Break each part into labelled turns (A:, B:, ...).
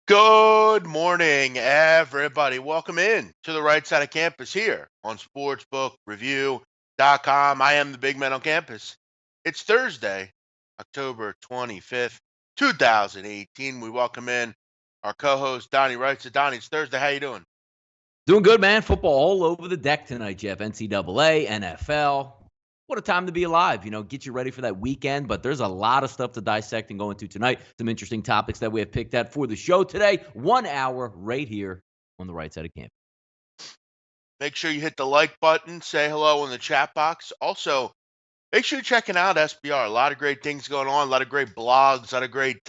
A: Good morning, everybody. Welcome in to the right side of campus here on sportsbookreview.com. I am the big man on campus. It's Thursday, October 25th, 2018. We welcome in our co-host, Donnie Rightside. Donnie, it's Thursday. How you doing?
B: Doing good, man. Football all over the deck tonight, Jeff. NCAA, NFL. What a time to be alive. Get you ready for that weekend. But there's a lot of stuff to dissect and go into tonight. Some interesting topics that we have picked out for the show today. 1 hour right here on the right side of campus.
A: Make sure you hit the like button, say hello in the chat box. Also, make sure you're checking out SBR. A lot of great things going on, a lot of great blogs, a lot of great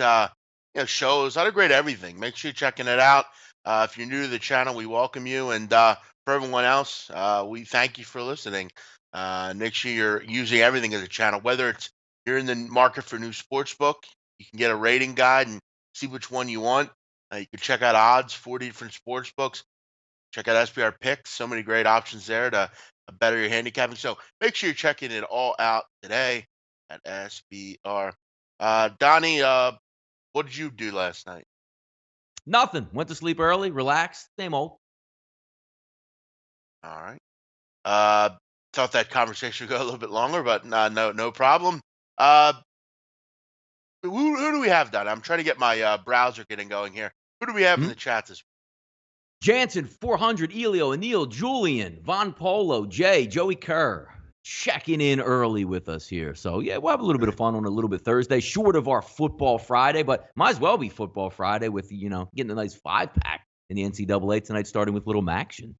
A: shows, a lot of great everything. Make sure you're checking it out. If you're new to the channel, we welcome you. And for everyone else, we thank you for listening. Make sure you're using everything as a channel, whether it's you're in the market for a new sports book, you can get a rating guide and see which one you want. You can check out odds, 40 different sports books. Check out SBR Picks. So many great options there to better your handicapping. So make sure you're checking it all out today at SBR. Donnie, what did you do last night?
B: Nothing. Went to sleep early, relaxed, same old.
A: All right. Uh, Thought that conversation would go a little bit longer, but no problem. Uh, who do we have, Donnie? I'm trying to get my browser getting going here. Who do we have in the chat this week?
B: Jansen, 400, Elio, Anil, Julian, Von Polo, Jay, Joey Kerr. Checking in early with us here. So, yeah, we'll have a little bit of fun on a little bit Thursday, short of our Football Friday, but might as well be Football Friday with, getting a nice 5-pack in the NCAA tonight, starting with little Maction.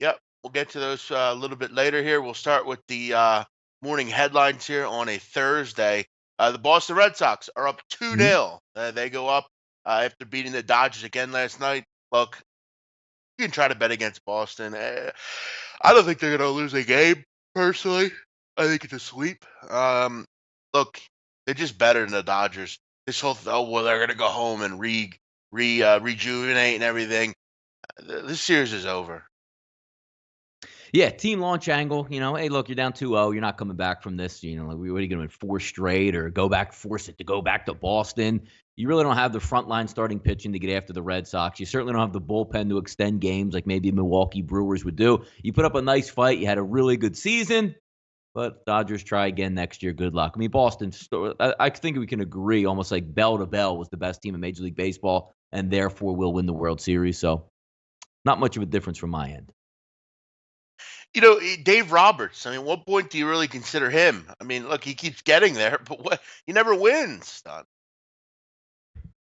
A: Yep, we'll get to those a little bit later here. We'll start with the morning headlines here on a Thursday. The Boston Red Sox are up 2-0. They go up after beating the Dodgers again last night. Look, you can try to bet against Boston. I don't think they're going to lose a game, personally. I think it's a sweep. Look, they're just better than the Dodgers. This whole, they're going to go home and rejuvenate and everything. This series is over.
B: Yeah, team launch angle, hey, look, you're down 2-0. You're not coming back from this. What are you going to win, 4 straight or force it to go back to Boston? You really don't have the front line starting pitching to get after the Red Sox. You certainly don't have the bullpen to extend games like maybe Milwaukee Brewers would do. You put up a nice fight. You had a really good season, but Dodgers try again next year. Good luck. I mean, Boston, I think we can agree almost like bell to bell was the best team in Major League Baseball and therefore will win the World Series. So not much of a difference from my end.
A: Dave Roberts, I mean, what point do you really consider him? I mean, look, he keeps getting there, but he never wins, Don.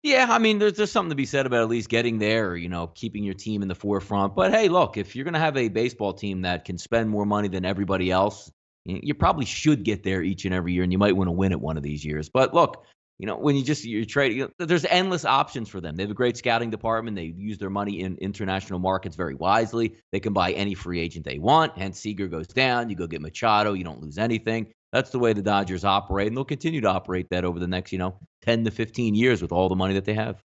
B: Yeah, I mean, there's something to be said about at least getting there or, keeping your team in the forefront. But, hey, look, if you're going to have a baseball team that can spend more money than everybody else, you probably should get there each and every year, and you might want to win it one of these years. But, look, when you trade, there's endless options for them. They have a great scouting department. They use their money in international markets very wisely. They can buy any free agent they want. Hence, Seager goes down. You go get Machado. You don't lose anything. That's the way the Dodgers operate, and they'll continue to operate that over the next, 10 to 15 years with all the money that they have.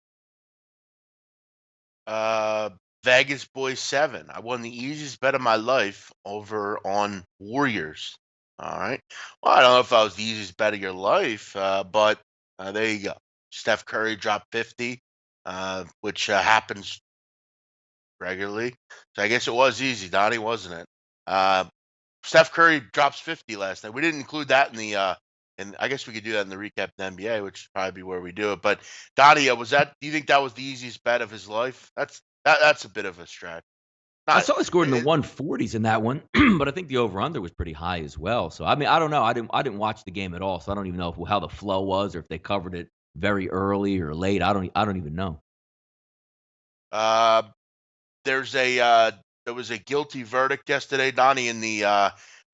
A: Vegas Boys 7. I won the easiest bet of my life over on Warriors. All right. Well, I don't know if that was the easiest bet of your life, but there you go. Steph Curry dropped 50, which happens regularly. So I guess it was easy, Donnie, wasn't it? Steph Curry drops 50 last night. We didn't include that in the and I guess we could do that in the recap of the NBA, which would probably be where we do it. But Donnie, do you think that was the easiest bet of his life? That's a bit of a stretch.
B: I
A: Not
B: saw he scored in the 140s in that one, but I think the over/under was pretty high as well. So I mean, I don't know. I didn't watch the game at all, so I don't even know how the flow was or if they covered it very early or late. I don't even know.
A: uh there was a guilty verdict yesterday, Donnie, in the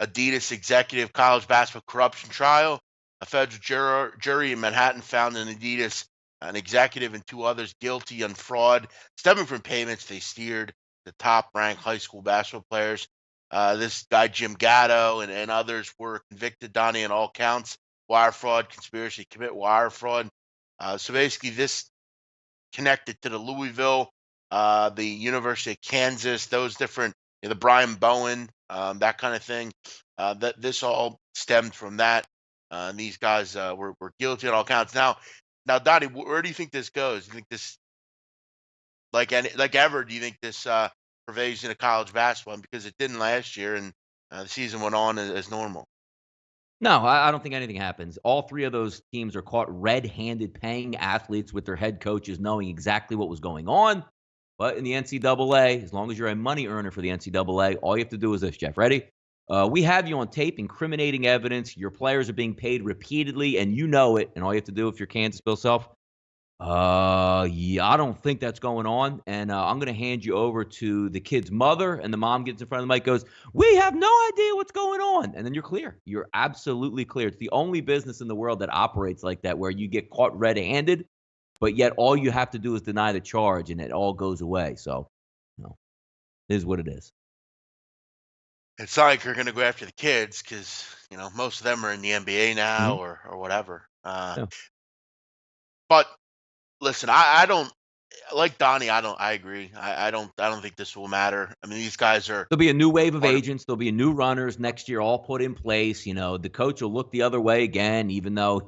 A: Adidas executive college basketball corruption trial. A federal jury in Manhattan found an executive, and 2 others guilty on fraud stemming from payments they steered to top-ranked high school basketball players. This guy, Jim Gatto, and others were convicted, Donnie, on all counts: wire fraud, conspiracy to commit wire fraud. So basically, this connected to the Louisville, the University of Kansas, those different, the Brian Bowen, that kind of thing. That this all stemmed from that. These guys were guilty on all counts. Now, Now, Donnie, where do you think this goes? Do you think this, like ever, do you think this pervades into college basketball? Because it didn't last year, and the season went on as normal.
B: No, I don't think anything happens. All three of those teams are caught red-handed paying athletes with their head coaches knowing exactly what was going on. But in the NCAA, as long as you're a money earner for the NCAA, all you have to do is this, Jeff. Ready? We have you on tape, incriminating evidence. Your players are being paid repeatedly, and you know it. And all you have to do if you're Kansas Bill Self, yeah, I don't think that's going on. And I'm going to hand you over to the kid's mother. And the mom gets in front of the mic, goes, "We have no idea what's going on." And then you're clear. You're absolutely clear. It's the only business in the world that operates like that, where you get caught red-handed, but yet all you have to do is deny the charge and it all goes away. So, it is what it is.
A: It's not like you're going to go after the kids because most of them are in the NBA now
B: Mhm.
A: or whatever.
B: Yeah.
A: But listen, I don't like Donnie. I agree. I don't think this will matter. I mean, these guys are
B: There'll be a new wave of
A: part of.
B: agents. There'll be new runners next year, all put in place. The coach will look the other way again, even though,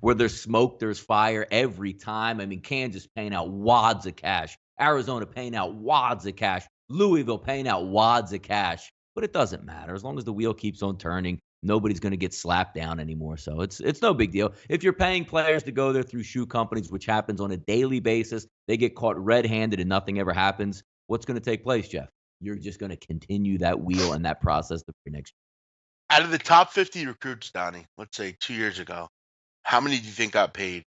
B: where there's smoke, there's fire every time. I mean, Kansas paying out wads of cash, Arizona paying out wads of cash, Louisville paying out wads of cash. But it doesn't matter. As long as the wheel keeps on turning, nobody's going to get slapped down anymore. So it's no big deal. If you're paying players to go there through shoe companies, which happens on a daily basis, they get caught red-handed and nothing ever happens. What's going to take place, Jeff? You're just going to continue that wheel and that process for next
A: Out of the top 50 recruits, Donnie, let's say 2 years ago, how many do you think got paid?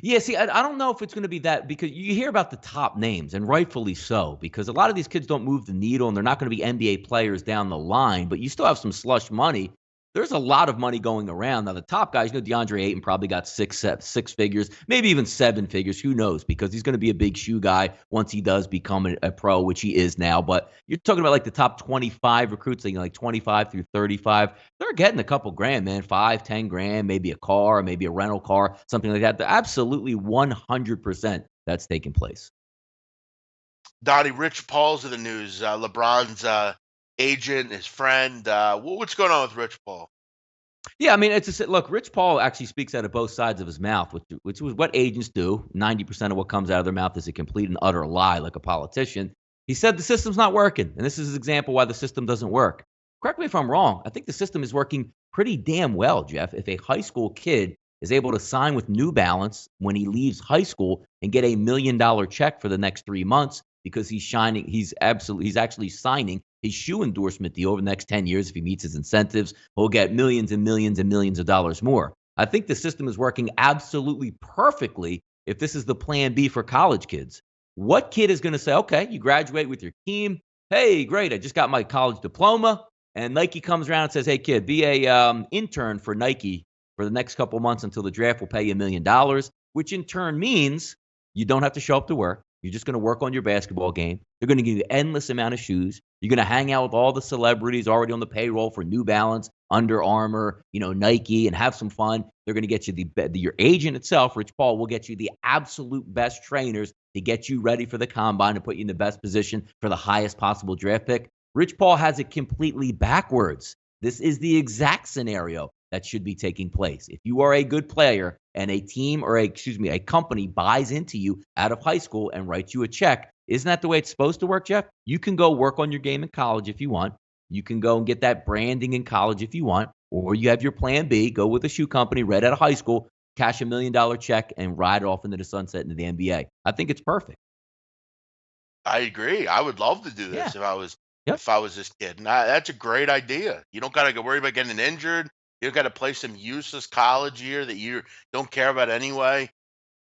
B: year. Yeah, see, I don't know if it's going to be that, because you hear about the top names, and rightfully so, because a lot of these kids don't move the needle and they're not going to be NBA players down the line, but you still have some slush money. There's a lot of money going around. Now, the top guys, DeAndre Ayton probably got six figures, maybe even seven figures. Who knows? Because he's going to be a big shoe guy once he does become a pro, which he is now. But you're talking about like the top 25 recruits, like 25 through 35. They're getting a couple grand, man, 5, 10 grand, maybe a car, maybe a rental car, something like that. They're absolutely 100% that's taking place.
A: Donnie, Rich Paul's in the news. LeBron's agent, his friend. What's going on with Rich Paul?
B: Yeah, I mean, look. Rich Paul actually speaks out of both sides of his mouth, which was what agents do. 90% of what comes out of their mouth is a complete and utter lie, like a politician. He said the system's not working, and this is his example why the system doesn't work. Correct me if I'm wrong. I think the system is working pretty damn well, Jeff. If a high school kid is able to sign with New Balance when he leaves high school and get $1 million check for the next 3 months because he's actually signing his shoe endorsement deal over the next 10 years. If he meets his incentives, he'll get millions and millions and millions of dollars more. I think the system is working absolutely perfectly if this is the plan B for college kids. What kid is going to say, okay, you graduate with your team. Hey, great, I just got my college diploma. And Nike comes around and says, hey, kid, be a intern for Nike for the next couple months until the draft. Will pay you $1 million, which in turn means you don't have to show up to work. You're just going to work on your basketball game. They're going to give you an endless amount of shoes. You're going to hang out with all the celebrities already on the payroll for New Balance, Under Armour, Nike, and have some fun. They're going to get you your agent itself, Rich Paul, will get you the absolute best trainers to get you ready for the combine and put you in the best position for the highest possible draft pick. Rich Paul has it completely backwards. This is the exact scenario that should be taking place. If you are a good player and a team or a company buys into you out of high school and writes you a check, isn't that the way it's supposed to work, Jeff? You can go work on your game in college if you want. You can go and get that branding in college if you want. Or you have your plan B, go with a shoe company right out of high school, cash $1 million check, and ride off into the sunset into the NBA. I think it's perfect.
A: I agree. I would love to do
B: Yeah.
A: this if I was
B: Yep.
A: if I was this kid. And that's a great idea. You don't got to worry about getting injured. You don't got to play some useless college year that you don't care about anyway.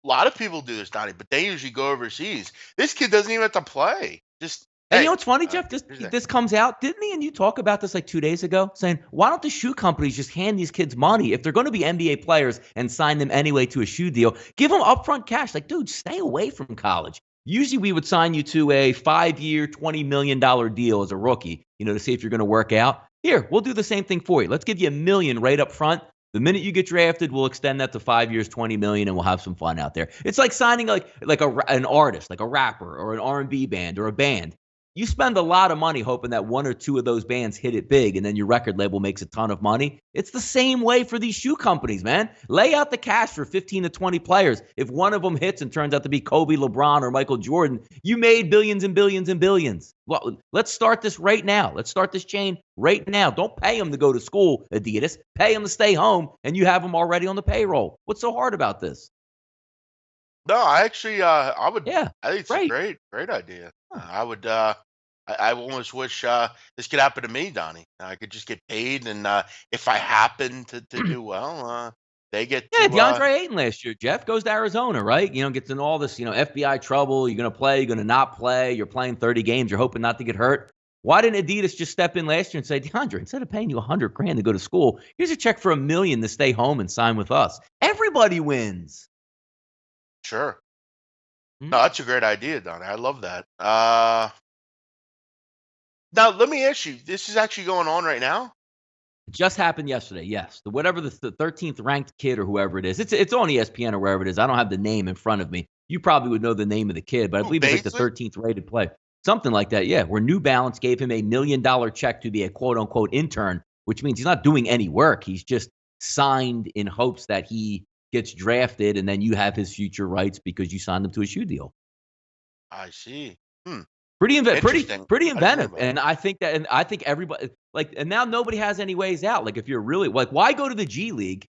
A: A lot of people do this, Donnie, but they usually go overseas. This kid doesn't even have to play. Just
B: And you know
A: hey,
B: what's funny, Jeff?
A: here's that.
B: This comes out. Didn't me and you talk about this like 2 days ago? Saying, why don't the shoe companies just hand these kids money? If they're going to be NBA players and sign them anyway to a shoe deal, give them upfront cash. Like, dude, stay away from college. Usually we would sign you to a 5-year, $20 million deal as a rookie, to see if you're going to work out. Here, we'll do the same thing for you. Let's give you $1 million right up front. The minute you get drafted, we'll extend that to 5 years, $20 million, and we'll have some fun out there. It's like signing an artist, like a rapper or an R&B band or a band. you spend a lot of money hoping that one or two of those bands hit it big, and then your record label makes a ton of money. It's the same way for these shoe companies, man. Lay out the cash for 15 to 20 players. If one of them hits and turns out to be Kobe, LeBron, or Michael Jordan, you made billions and billions and billions. Well, let's start this right now. Let's start this chain right now. Don't pay them to go to school, Adidas. Pay them to stay home, and you have them already on the payroll. What's so hard about this?
A: No, I actually,
B: Yeah,
A: I think it's a
B: great.
A: great idea.
B: Huh.
A: I almost wish this could happen to me, Donnie. I could just get paid, and if I happen to do well, they get
B: Yeah,
A: to.
B: DeAndre Ayton last year, Jeff, goes to Arizona, right? Gets in all this, FBI trouble. You're going to play, you're going to not play. You're playing 30 games. You're hoping not to get hurt. Why didn't Adidas just step in last year and say, DeAndre, instead of paying you $100,000 to go to school, here's a check for $1 million to stay home and sign with us? Everybody wins.
A: Sure.
B: Hmm?
A: No, that's a great idea, Donnie. I love that. Now let me ask you. This is actually going on right now.
B: It just happened yesterday. Yes, whatever the 13th ranked kid or whoever it is, it's on ESPN or wherever it is. I don't have the name in front of me. You probably would know the name of the kid, but I
A: Ooh,
B: believe it's like the
A: Baisley?
B: 13th rated play, something like that. Yeah, where New Balance gave him a $1 million check to be a quote unquote intern, which means he's not doing any work. He's just signed in hopes that he gets drafted, and then you have his future rights because you signed him to a shoe deal.
A: I see. Hmm.
B: Pretty
A: Interesting.
B: pretty
A: I didn't hear
B: inventive,
A: about
B: and I think everybody and now nobody has any ways out. Like if you're really why go to the G League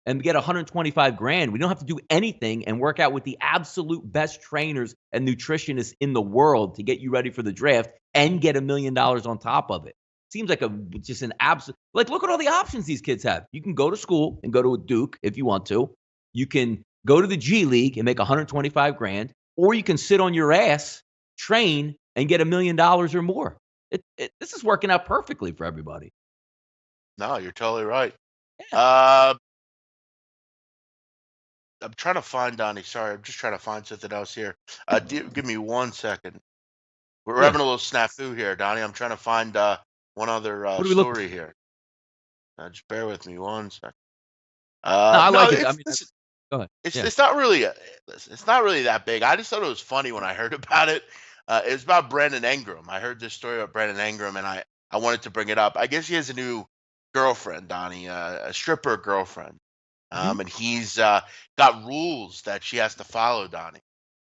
B: and get 125 grand? We don't have to do anything and work out with the absolute best trainers and nutritionists in the world to get you ready for the draft and get $1 million on top of it. Seems like just an absolute look at all the options these kids have. You can go to school and go to a Duke if you want to. You can go to the G League and make 125 grand, or you can sit on your ass, train, and get $1 million or more. This is working out perfectly for everybody.
A: No, you're totally right.
B: Yeah.
A: Uh, I'm trying to find Donnie. Sorry, I'm just trying to find something else here. Give me 1 second. We're
B: Yeah.
A: having a little snafu here, Donnie. I'm trying to find one other
B: What are we looking
A: story
B: for?
A: here. Just bear with me 1 second.
B: No, I
A: No,
B: like it. I mean, go ahead.
A: it's
B: Yeah.
A: it's not really it's not really that big. I just thought it was funny when I heard about it. It was about Brandon Ingram. I heard this story about Brandon Ingram, and I wanted to bring it up. I guess he has a new girlfriend, Donnie, a stripper girlfriend,
B: Mhm.
A: and he's got rules that she has to follow, Donnie.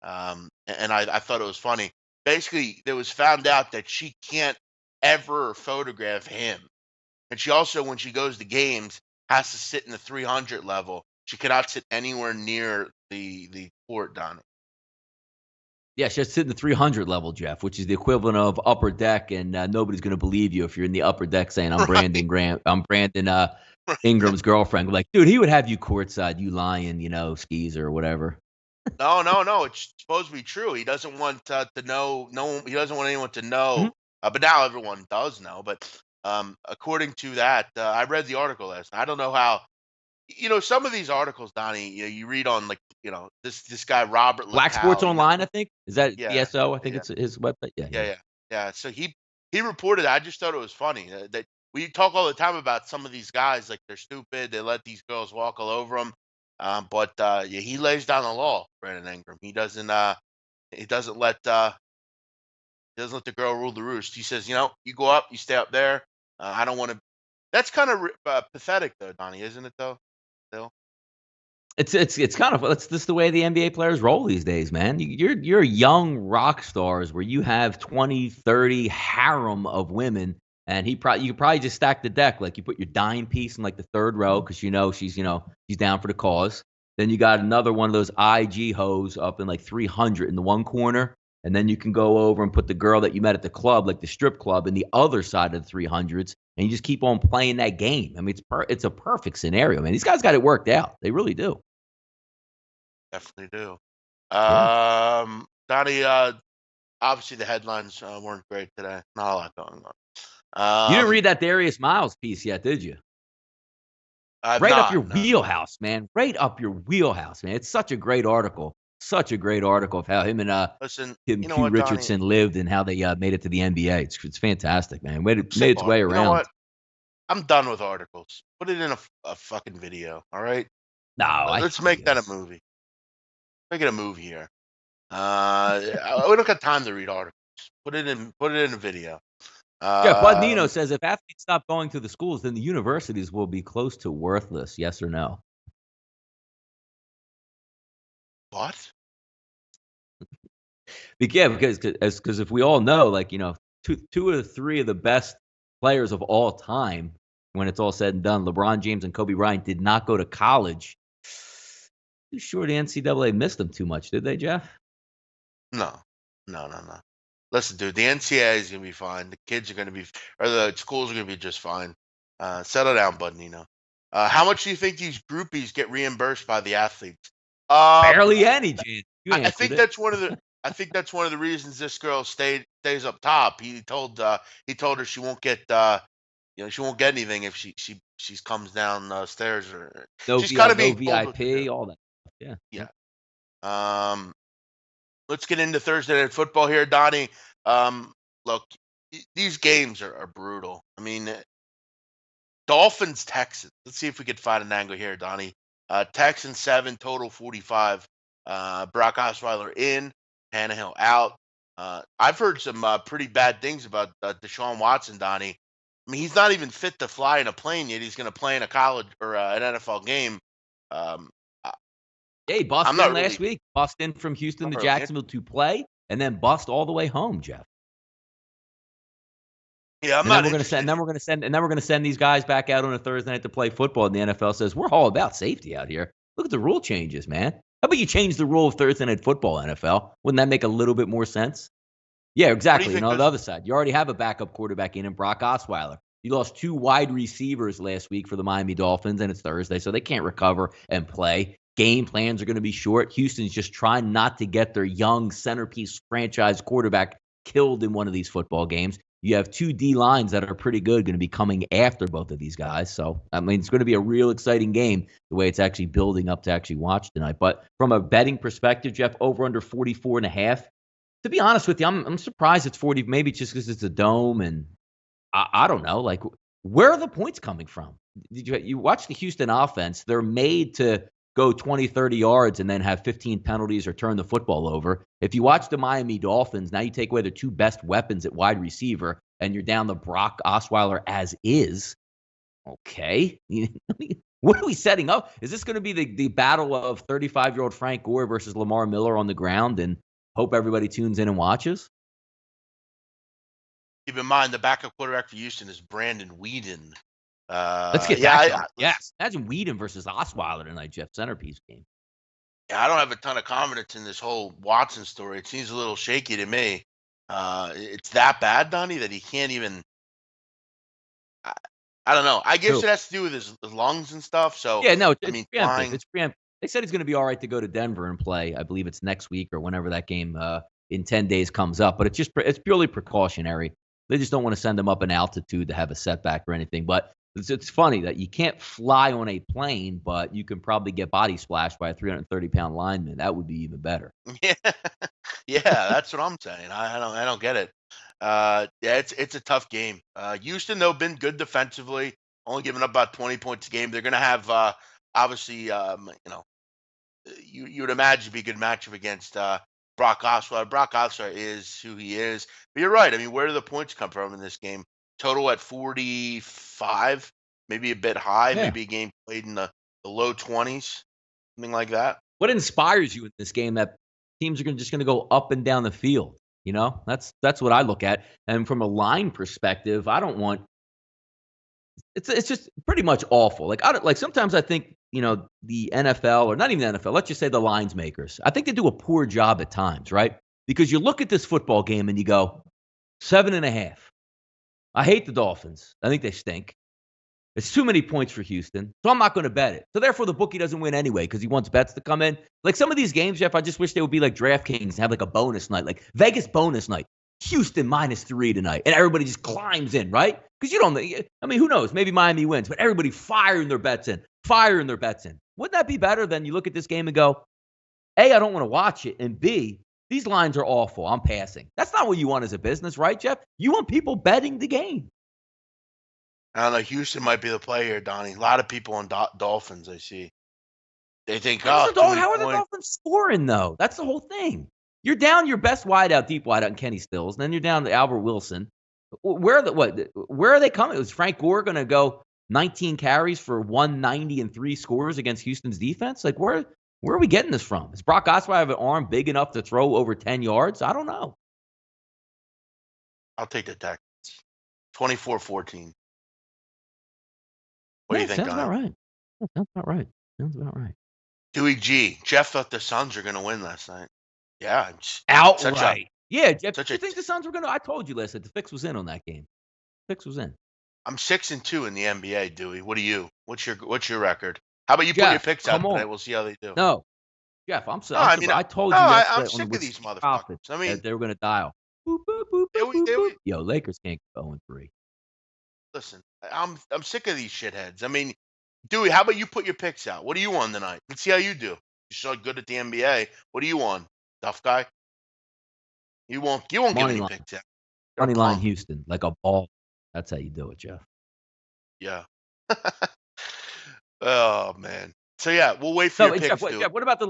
A: And I thought it was funny. Basically, it was found out that she can't ever photograph him, and she also, when she goes to games, has to sit in the 300 level. She cannot sit anywhere near the court, Donnie.
B: Yeah, she has to sit in the 300 level, Jeff, which is the equivalent of upper deck, and nobody's going to believe you if you're in the upper deck saying, I'm
A: Right.
B: Brandon Grant. I'm Brandon Ingram's girlfriend. Like, dude, he would have you courtside, you lying, skis or whatever.
A: No, no, no. It's supposed to be true. He doesn't want to know. No, he doesn't want anyone to
B: Mhm.
A: know. But now everyone does know. But according to that, I read the article last night. I don't know how. Some of these articles, Donnie. You read on this guy Robert
B: Black Sports
A: Littell.
B: Online, I think. Is that
A: Yeah,
B: BSO? I think
A: yeah,
B: it's his website. Yeah,
A: yeah,
B: yeah.
A: yeah, yeah. So he reported. I just thought it was funny that we talk all the time about some of these guys like they're stupid. They let these girls walk all over them. But yeah, he lays down the law, Brandon Ingram. He doesn't. He doesn't let the girl rule the roost. He says, you go up, you stay up there. I don't want to. That's kind of pathetic, though, Donnie, isn't it? Though, still.
B: It's kind of that's just the way the NBA players roll these days, man. You're young rock stars where you have 20, 30 harem of women, and you could probably just stack the deck. Like you put your dime piece in like the third row because she's down for the cause. Then you got another one of those IG hoes up in like 300 in the one corner, and then you can go over and put the girl that you met at the club, like the strip club, in the other side of the 300s, and you just keep on playing that game. I mean, it's a perfect scenario, man. These guys got it worked out. They really do.
A: Definitely do.
B: Yeah.
A: Donnie, obviously the headlines weren't great today. Not a lot going
B: You
A: on.
B: didn't read that Darius Miles piece yet, did you?
A: I've
B: Right up your
A: not. No.
B: wheelhouse, man. Right up your wheelhouse, man. It's such a great article. Such a great article of how him and
A: Listen,
B: Tim
A: you know
B: Q
A: what, Donnie?
B: Richardson lived and how they made it to the NBA. It's fantastic, man. Made
A: Sick
B: its way
A: article. You know
B: around.
A: what? I'm done with articles. Put it in a fucking video. All right.
B: No, I hate
A: Let's make that a
B: videos.
A: movie. Make it a movie here. We don't got time to read articles. Put it in a video.
B: Yeah, Bud Nino
A: Um,
B: says if athletes stop going to the schools, then the universities will be close to worthless. Yes or no?
A: what?
B: Yeah, because if we all know, like two or three of the best players of all time, when it's all said and done, LeBron James and Kobe Bryant did not go to college. Too sure the NCAA missed them too much, did they, Jeff?
A: No, no. Listen, dude, the NCAA is gonna be fine. The kids are gonna be, or the schools are gonna be just fine. Settle down, Bud Nino. How much do you think these groupies get reimbursed by the athletes? Um,
B: Barely any, Jan. You
A: I
B: answered
A: think
B: it.
A: that's one of the. I think that's one of the reasons this girl stays up top. He told her she won't get she won't get anything if she comes down stairs, or she's kind of
B: No
A: being told what to do.
B: VIP, all that. Yeah.
A: Yeah. Um, let's get into Thursday night football here, Donnie. Look, these games are brutal. I mean, Dolphins Texans. Let's see if we could find an angle here, Donnie. Texans 7, total 45. Brock Osweiler in, Tannehill out. I've heard some pretty bad things about Deshaun Watson, Donnie. I mean, he's not even fit to fly in a plane yet. He's going to play in a college or an NFL game. Um, I-
B: Yeah, he
A: I'm
B: bust in
A: not
B: last
A: really,
B: week. Bust in from Houston
A: not
B: to
A: really.
B: Jacksonville to play, and then bust all the way home, Jeff.
A: Yeah, I'm
B: And then
A: not
B: we're gonna send, and
A: interested.
B: then we're gonna send, and then we're gonna send these guys back out on a Thursday night to play football. And the NFL says we're all about safety out here. Look at the rule changes, man. How about you change the rule of Thursday night football, NFL? Wouldn't that make a little bit more sense? Yeah,
A: What do you
B: exactly. And
A: think
B: on the
A: goes?
B: other side, you already have a backup quarterback in Brock Osweiler. You lost two wide receivers last week for the Miami Dolphins, and it's Thursday, so they can't recover and play. Game plans are going to be short. Houston's just trying not to get their young centerpiece franchise quarterback killed in one of these football games. You have two D lines that are pretty good going to be coming after both of these guys. So, I mean, it's going to be a real exciting game the way it's actually building up to actually watch tonight. But from a betting perspective, Jeff, over under 44.5. To be honest with you, I'm surprised it's 40, maybe just because it's a dome and I don't know. Like, where are the points coming from? Did you watch the Houston offense? They're made to go 20, 30 yards and then have 15 penalties or turn the football over. If you watch the Miami Dolphins, now you take away their two best weapons at wide receiver and you're down the Brock Osweiler as is. Okay. What are we setting up? Is this going to be the battle of 35-year-old Frank Gore versus Lamar Miller on the ground and hope everybody tunes in and watches?
A: Keep in mind the backup quarterback for Houston is Brandon Whedon.
B: Let's get
A: Yeah,
B: that going. Yes. Imagine Whedon versus Osweiler tonight, Jeff. Centerpiece game.
A: I don't have a ton of confidence in this whole Watson story. It seems a little shaky to me. It's that bad, Donnie, that he can't even. I, I don't know. I guess
B: Who?
A: it has to do with his lungs and stuff. So,
B: Yeah, no,
A: I
B: it's
A: mean,
B: preemptive.
A: flying.
B: It's preemptive. They said he's going to be all right to go to Denver and play. I believe it's next week or whenever that game in 10 days comes up. But it's purely precautionary. They just don't want to send him up in altitude to have a setback or anything. But it's funny that you can't fly on a plane, but you can probably get body splashed by a 330-pound lineman. That would be even better.
A: Yeah, yeah, that's what I'm saying. I don't get it. Yeah, it's a tough game. Houston though been good defensively, only giving up about 20 points a game. They're gonna have obviously you would imagine it'd be a good matchup against Brock Osweiler. Brock Osweiler is who he is. But you're right. I mean, where do the points come from in this game? Total at 45, maybe a bit high,
B: Yeah.
A: maybe a game played in the low 20s, something like that.
B: What inspires you in this game that teams are just going to go up and down the field? That's what I look at. And from a line perspective, I don't want it's just pretty much awful. Like I don't like sometimes I think, the NFL or not even the NFL, let's just say the lines makers. I think they do a poor job at times, right? Because you look at this football game and you go, 7.5. I hate the Dolphins. I think they stink. It's too many points for Houston, so I'm not going to bet it. So therefore, the bookie doesn't win anyway because he wants bets to come in. Like some of these games, Jeff, I just wish they would be like DraftKings and have like a bonus night, like Vegas bonus night. Houston -3 tonight, and everybody just climbs in, right? Because you don't. I mean, who knows? Maybe Miami wins, but everybody firing their bets in, firing their bets in. Wouldn't that be better than you look at this game and go, A, I don't want to watch it, and B, these lines are awful. I'm passing. That's not what you want as a business, right, Jeff? You want people betting the game.
A: I don't know. Houston might be the play here, Donnie. A lot of people on Dolphins, I see. They think, oh, too many
B: How are the
A: points.
B: Dolphins scoring though? That's the whole thing. You're down your best wideout, deep wideout, in Kenny Stills. And then you're down to Albert Wilson. Where are they coming? Was Frank Gore going to go 19 carries for 190 and 3 scores against Houston's defense? Like, where are we getting this from? Does Brock Osweiler have an arm big enough to throw over 10 yards? I don't know.
A: I'll take the Texans. 24-14. What do you think,
B: Sounds
A: Donnie?
B: about right. Sounds about right. Sounds about right.
A: Dewey G. Jeff thought the Suns were going to win last night. Yeah.
B: Outright. Yeah, Jeff,
A: such
B: you
A: a-
B: think the Suns were going to? I told you last night the fix was in on that game. Fix was in.
A: I'm 6-2 in the NBA, Dewey. What are you? What's your record? How about you put
B: Jeff,
A: your picks out
B: come on.
A: tonight? We'll see how they do.
B: No, Jeff, I told
A: no,
B: you
A: I'm
B: yesterday
A: sick
B: on
A: of these
B: Whiskey
A: motherfuckers.
B: Profits
A: I mean,
B: that they were going to dial. Boop, boop, boop,
A: They-
B: boop, boop,
A: they-
B: boop. Yo, Lakers can't go 0-3.
A: listen, I'm sick of these shitheads. I mean, Dewey, how about you put your picks out? What do you on tonight? Let's see how you do. You're so good at the NBA. What are you on, tough guy? You won't give
B: Money
A: any
B: line.
A: picks out. You're a
B: Money line
A: punk.
B: Houston, like a ball. That's how you do it, Jeff.
A: Yeah. Oh man. So yeah, we'll wait for your picks.
B: Jeff, what about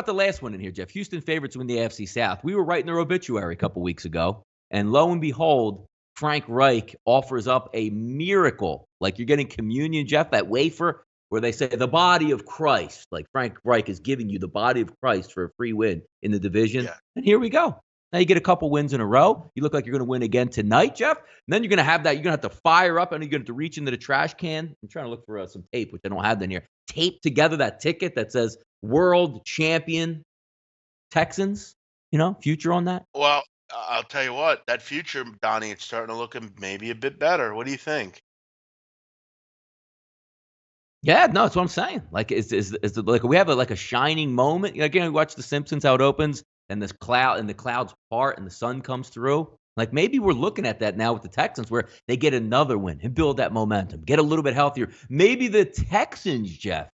B: the last one in here, Jeff? Houston favorites win the AFC South. We were writing their obituary a couple weeks ago, and lo and behold, Frank Reich offers up a miracle. Like you're getting communion, Jeff, that wafer where they say the body of Christ. Like Frank Reich is giving you the body of Christ for a free win in the division.
A: Yeah.
B: And here we go. Now you get a couple wins in a row. You look like you're going to win again tonight, Jeff. And then you're going to have that. You're going to have to fire up, and you're going to have to reach into the trash can. I'm trying to look for some tape, which I don't have in here. Tape together that ticket that says World Champion Texans. Future on that.
A: Well, I'll tell you what, that future, Donnie, it's starting to look maybe a bit better. What do you think?
B: Yeah, no, that's what I'm saying. Like, is it like we have a shining moment? Again, we watch The Simpsons, how it opens, and the clouds part, and the sun comes through. Like maybe we're looking at that now with the Texans, where they get another win and build that momentum, get a little bit healthier. Maybe the Texans, Jeff,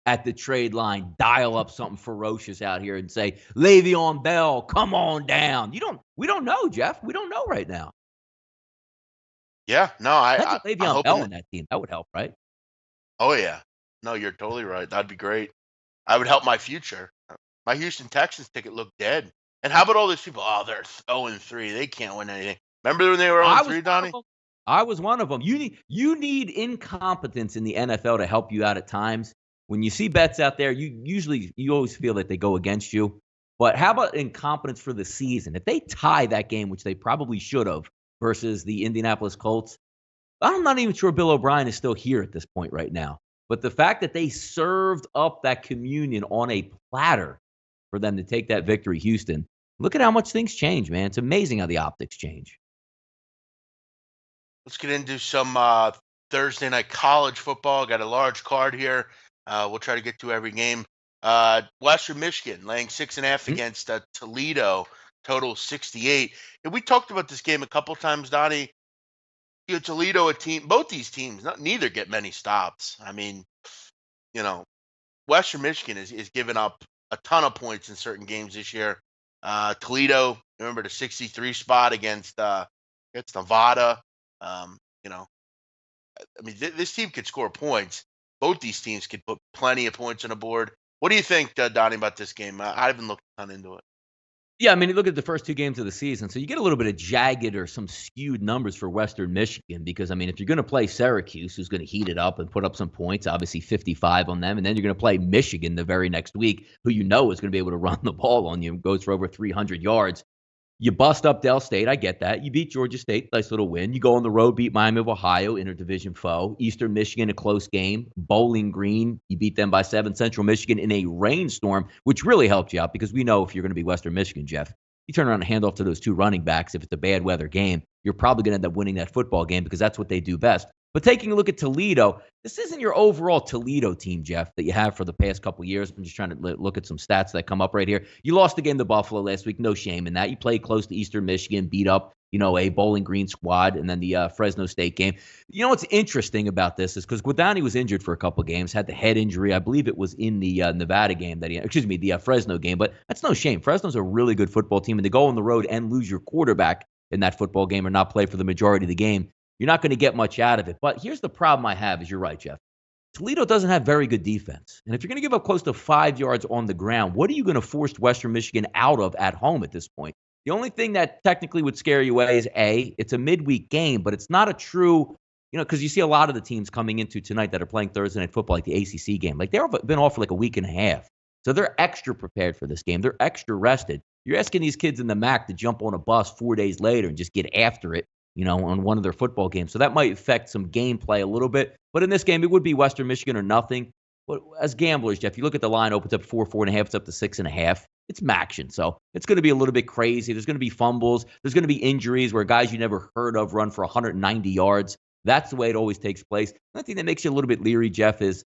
B: at the trade line, dial up something ferocious out here and say, Le'Veon Bell, come on down. We don't know, Jeff. We don't know right now.
A: Yeah, no,
B: Imagine Le'Veon Bell in that team. That would help, right?
A: Oh yeah, no, you're totally right. That'd be great. I would help my future. My Houston Texans ticket looked dead. And how about all these people? Oh, they're 0-3. They can't win anything. Remember when they were 0-3, Donnie?
B: I was one of them. You need incompetence in the NFL to help you out at times. When you see bets out there, you always feel that they go against you. But how about incompetence for the season? If they tie that game, which they probably should have, versus the Indianapolis Colts, I'm not even sure Bill O'Brien is still here at this point right now. But the fact that they served up that communion on a platter for them to take that victory, Houston, look at how much things change, man. It's amazing how the optics change.
A: Let's get into some Thursday night college football. Got a large card here. We'll try to get to every game. Western Michigan laying 6.5 against Toledo, total 68. And we talked about this game a couple times, Donnie. Toledo, both these teams, neither get many stops. I mean, Western Michigan is giving up a ton of points in certain games this year. Toledo, remember the 63 spot against Nevada. This team could score points. Both these teams could put plenty of points on the board. What do you think, Donnie, about this game? I haven't looked a ton into it.
B: Yeah, I mean, you look at the first 2 games of the season, so you get a little bit of jagged or some skewed numbers for Western Michigan because, I mean, if you're going to play Syracuse, who's going to heat it up and put up some points, obviously 55 on them, and then you're going to play Michigan the very next week, who is going to be able to run the ball on you and goes for over 300 yards. You bust up Dell State. I get that. You beat Georgia State. Nice little win. You go on the road, beat Miami of Ohio, interdivision foe. Eastern Michigan, a close game. Bowling Green, you beat them by 7. Central Michigan in a rainstorm, which really helped you out because we know if you're going to be Western Michigan, Jeff, you turn around and hand off to those 2 running backs. If it's a bad weather game, you're probably going to end up winning that football game because that's what they do best. But taking a look at Toledo, this isn't your overall Toledo team, Jeff, that you have for the past couple of years. I'm just trying to look at some stats that come up right here. You lost the game to Buffalo last week. No shame in that. You played close to Eastern Michigan, beat up, a Bowling Green squad, and then the Fresno State game. What's interesting about this is because Guadagni was injured for a couple of games, had the head injury. I believe it was in the Nevada game the Fresno game, but that's no shame. Fresno's a really good football team, and to go on the road and lose your quarterback in that football game or not play for the majority of the game, you're not going to get much out of it. But here's the problem I have is you're right, Jeff. Toledo doesn't have very good defense. And if you're going to give up close to 5 yards on the ground, what are you going to force Western Michigan out of at home at this point? The only thing that technically would scare you away is it's a midweek game, but it's not a true, because you see a lot of the teams coming into tonight that are playing Thursday Night Football, like the ACC game. Like, they've been off for like a week and a half. So they're extra prepared for this game. They're extra rested. You're asking these kids in the MAC to jump on a bus 4 days later and just get after it, on one of their football games. So that might affect some gameplay a little bit. But in this game, it would be Western Michigan or nothing. But as gamblers, Jeff, you look at the line, opens up 4.5, it's up to 6.5. It's action. So it's going to be a little bit crazy. There's going to be fumbles. There's going to be injuries where guys you never heard of run for 190 yards. That's the way it always takes place. The thing that makes you a little bit leery, Jeff, is,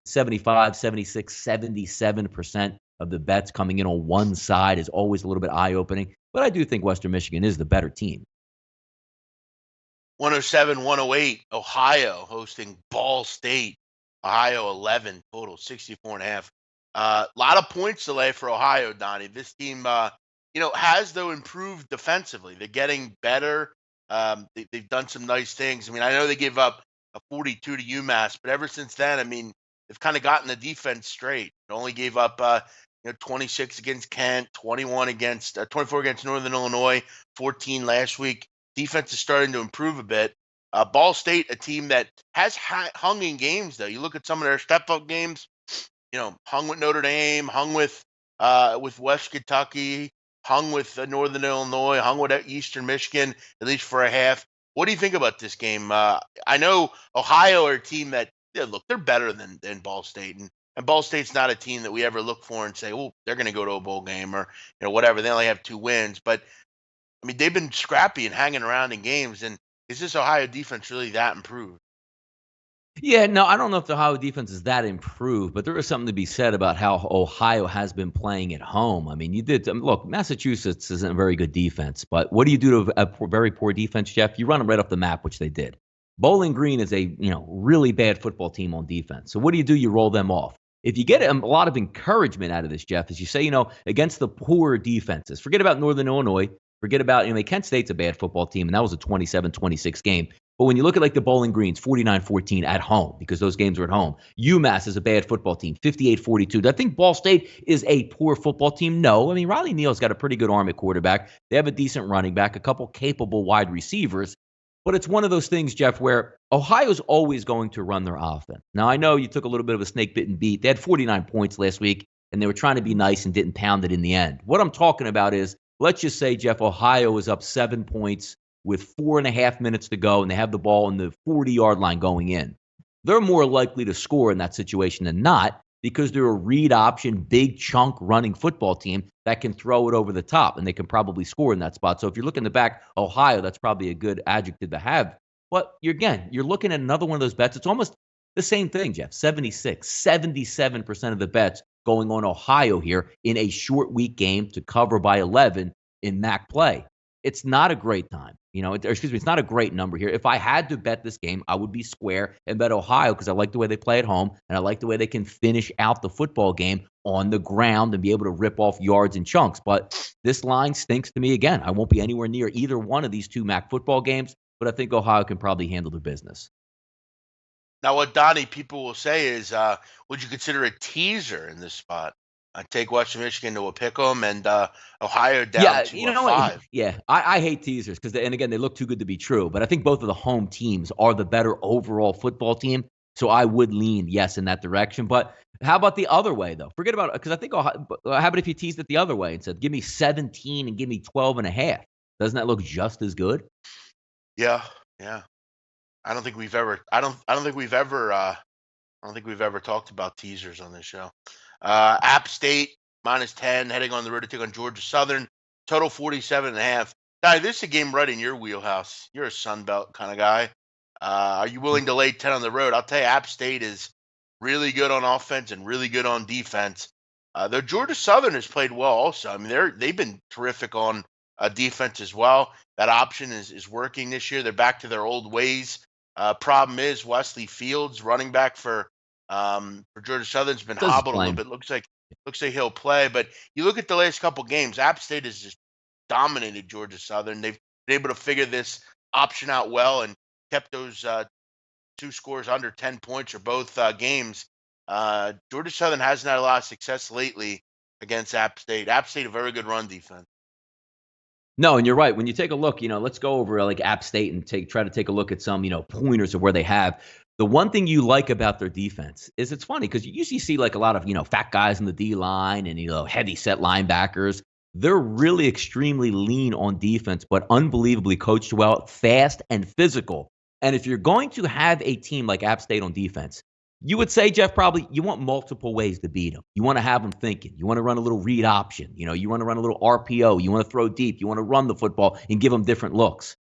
B: 75, 76, 77% of the bets coming in on one side is always a little bit eye-opening. But I do think Western Michigan is the better team.
A: 107, 108, Ohio hosting Ball State. Ohio 11 total, 64.5. A lot of points to lay for Ohio, Donnie. This team, has though improved defensively. They're getting better. They've done some nice things. I mean, I know they gave up a 42 to UMass, but ever since then, I mean, they've kind of gotten the defense straight. They only gave up, 26 against Kent, 24 against Northern Illinois, 14 last week. Defense is starting to improve a bit. Ball State, a team that has hung in games, though. You look at some of their step-up games, hung with Notre Dame, hung with West Kentucky, hung with Northern Illinois, hung with Eastern Michigan, at least for a half. What do you think about this game? I know Ohio are a team that, look, they're better than Ball State. And Ball State's not a team that we ever look for and say, oh, they're going to go to a bowl game or, whatever. They only have 2 wins. But, I mean, they've been scrappy and hanging around in games. And is this Ohio defense really that improved?
B: Yeah, no, I don't know if the Ohio defense is that improved, but there is something to be said about how Ohio has been playing at home. I mean, look, Massachusetts isn't a very good defense, but what do you do to a very poor defense, Jeff? You run them right off the map, which they did. Bowling Green is a really bad football team on defense. So what do? You roll them off. If you get a lot of encouragement out of this, Jeff, as you say, against the poor defenses, forget about Northern Illinois, forget about, Kent State's a bad football team, and that was a 27-26 game. But when you look at like the Bowling Greens, 49-14 at home, because those games are at home. UMass is a bad football team, 58-42. Do I think Ball State is a poor football team? No. I mean, Riley Neal's got a pretty good arm at quarterback. They have a decent running back, a couple capable wide receivers. But it's one of those things, Jeff, where Ohio's always going to run their offense. Now, I know you took a little bit of a snake-bitten beat. They had 49 points last week, and they were trying to be nice and didn't pound it in the end. What I'm talking about is, let's just say, Jeff, Ohio is up 7 points with 4.5 minutes to go, and they have the ball on the 40-yard line going in. They're more likely to score in that situation than not because they're a read option, big chunk running football team that can throw it over the top, and they can probably score in that spot. So if you're looking to back Ohio, that's probably a good adjective to have. But you're looking at another one of those bets. It's almost the same thing, Jeff. 76, 77% of the bets going on Ohio here in a short week game to cover by 11 in MAC play. It's not a great time. It's not a great number here. If I had to bet this game, I would be square and bet Ohio because I like the way they play at home and I like the way they can finish out the football game on the ground and be able to rip off yards and chunks. But this line stinks to me again. I won't be anywhere near either one of these 2 MAC football games, but I think Ohio can probably handle the business.
A: Now, what Donnie people will say is, would you consider a teaser in this spot? Take Western Michigan to a pick 'em and Ohio down to a 5.
B: Yeah, I hate teasers because, and again, they look too good to be true. But I think both of the home teams are the better overall football team. So I would lean, yes, in that direction. But how about the other way, though? Forget about it, because I think Ohio, how about if you teased it the other way and said, give me 17 and give me 12.5? Doesn't that look just as good?
A: Yeah, yeah. I don't think we've ever. I don't think we've ever. I don't think we've ever talked about teasers on this show. App State -10 heading on the road to take on Georgia Southern. Total 47.5. Now, this is a game right in your wheelhouse. You're a Sun Belt kind of guy. Are you willing to lay 10 on the road? I'll tell you, App State is really good on offense and really good on defense. Though Georgia Southern has played well also. I mean, they've been terrific on defense as well. That option is working this year. They're back to their old ways. Problem is Wesley Fields, running back for Georgia Southern's been hobbled a little bit. Looks like he'll play. But you look at the last couple games, App State has just dominated Georgia Southern. They've been able to figure this option out well and kept those two scores under 10 points or both games. Georgia Southern hasn't had a lot of success lately against App State. App State, a very good run defense.
B: No, and you're right. When you take a look, let's go over like App State and try to take a look at some, pointers of where they have. The one thing you like about their defense is it's funny because you usually see like a lot of, fat guys in the D line and, heavy set linebackers. They're really extremely lean on defense, but unbelievably coached well, fast and physical. And if you're going to have a team like App State on defense, you would say, Jeff, probably you want multiple ways to beat them. You want to have them thinking. You want to run a little read option. You want to run a little RPO. You want to throw deep. You want to run the football and give them different looks.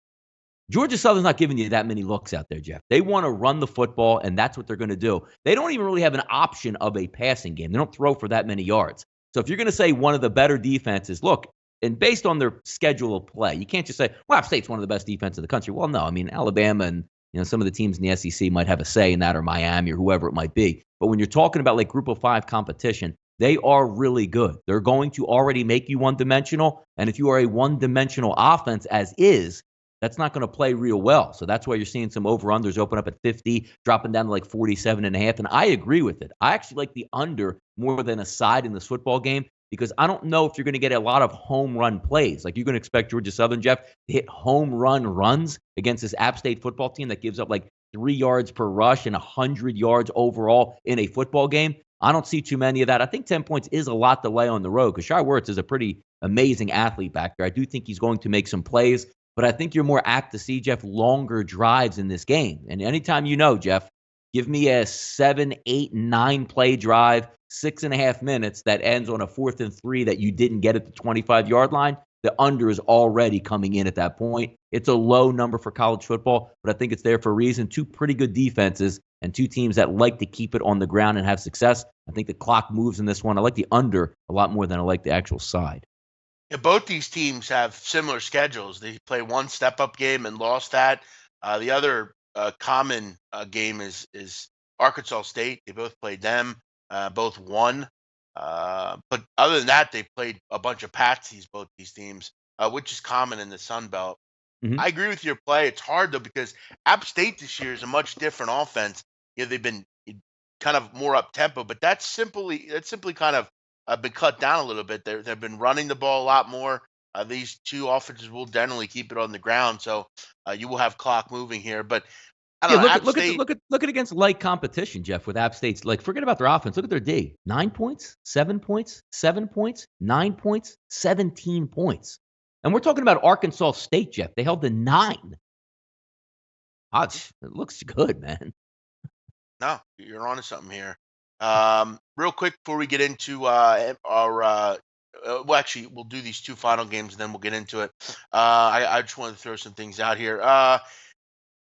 B: Georgia Southern's not giving you that many looks out there, Jeff. They want to run the football, and that's what they're going to do. They don't even really have an option of a passing game. They don't throw for that many yards. So if you're going to say one of the better defenses, look, and based on their schedule of play, you can't just say, well, App State's one of the best defenses in the country. Well, no. I mean, Alabama and some of the teams in the SEC might have a say in that, or Miami or whoever it might be. But when you're talking about like group of 5 competition, they are really good. They're going to already make you one-dimensional. And if you are a one-dimensional offense as is, that's not going to play real well. So that's why you're seeing some over-unders open up at 50, dropping down to like 47.5. And I agree with it. I actually like the under more than a side in this football game because I don't know if you're going to get a lot of home run plays. Like you're going to expect Georgia Southern, Jeff, to hit home run runs against this App State football team that gives up like 3 yards per rush and 100 yards overall in a football game. I don't see too many of that. I think 10 points is a lot to lay on the road because Shai Werts is a pretty amazing athlete back there. I do think he's going to make some plays, but I think you're more apt to see, Jeff, longer drives in this game. And anytime Jeff, give me a 7, 8, 9 play drive, 6.5 minutes that ends on a 4th and 3 that you didn't get at the 25-yard line. The under is already coming in at that point. It's a low number for college football, but I think it's there for a reason. 2 pretty good defenses and 2 teams that like to keep it on the ground and have success. I think the clock moves in this one. I like the under a lot more than I like the actual side.
A: Yeah, both these teams have similar schedules. They play one step-up game and lost that. The other common game is Arkansas State. They both played them, both won. But other than that, they played a bunch of patsies, both these teams, which is common in the Sun Belt.
B: Mm-hmm.
A: I agree with your play. It's hard, though, because App State this year is a much different offense. They've been kind of more up-tempo, but that's simply kind of been cut down a little bit. They've been running the ball a lot more. These 2 offenses will generally keep it on the ground, so you will have clock moving here. But I don't know.
B: Look at against light competition, Jeff, with App State's. Like, forget about their offense. Look at their D. 9 points, 7 points, 7 points, 9 points, 17 points. And we're talking about Arkansas State, Jeff. They held the 9. It looks good, man.
A: No, you're onto something here. Real quick before we get into our well, actually, we'll do these 2 final games and then we'll get into it. I just wanted to throw some things out here.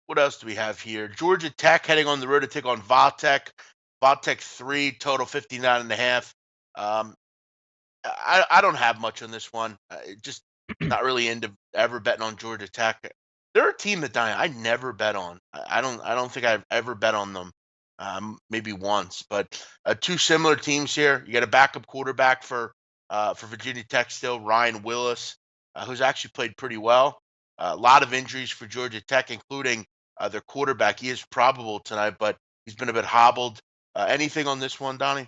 A: What else do we have here? Georgia Tech heading on the road to take on Vatech. Vatech 3, total 59.5. I don't have much on this one. Just not really into ever betting on Georgia Tech. They're a team that I never bet on. I don't think I've ever bet on them. Maybe once, but 2 similar teams here. You got a backup quarterback for Virginia Tech still, Ryan Willis, who's actually played pretty well. A lot of injuries for Georgia Tech, including their quarterback. He is probable tonight, but he's been a bit hobbled. Anything on this one, Donnie?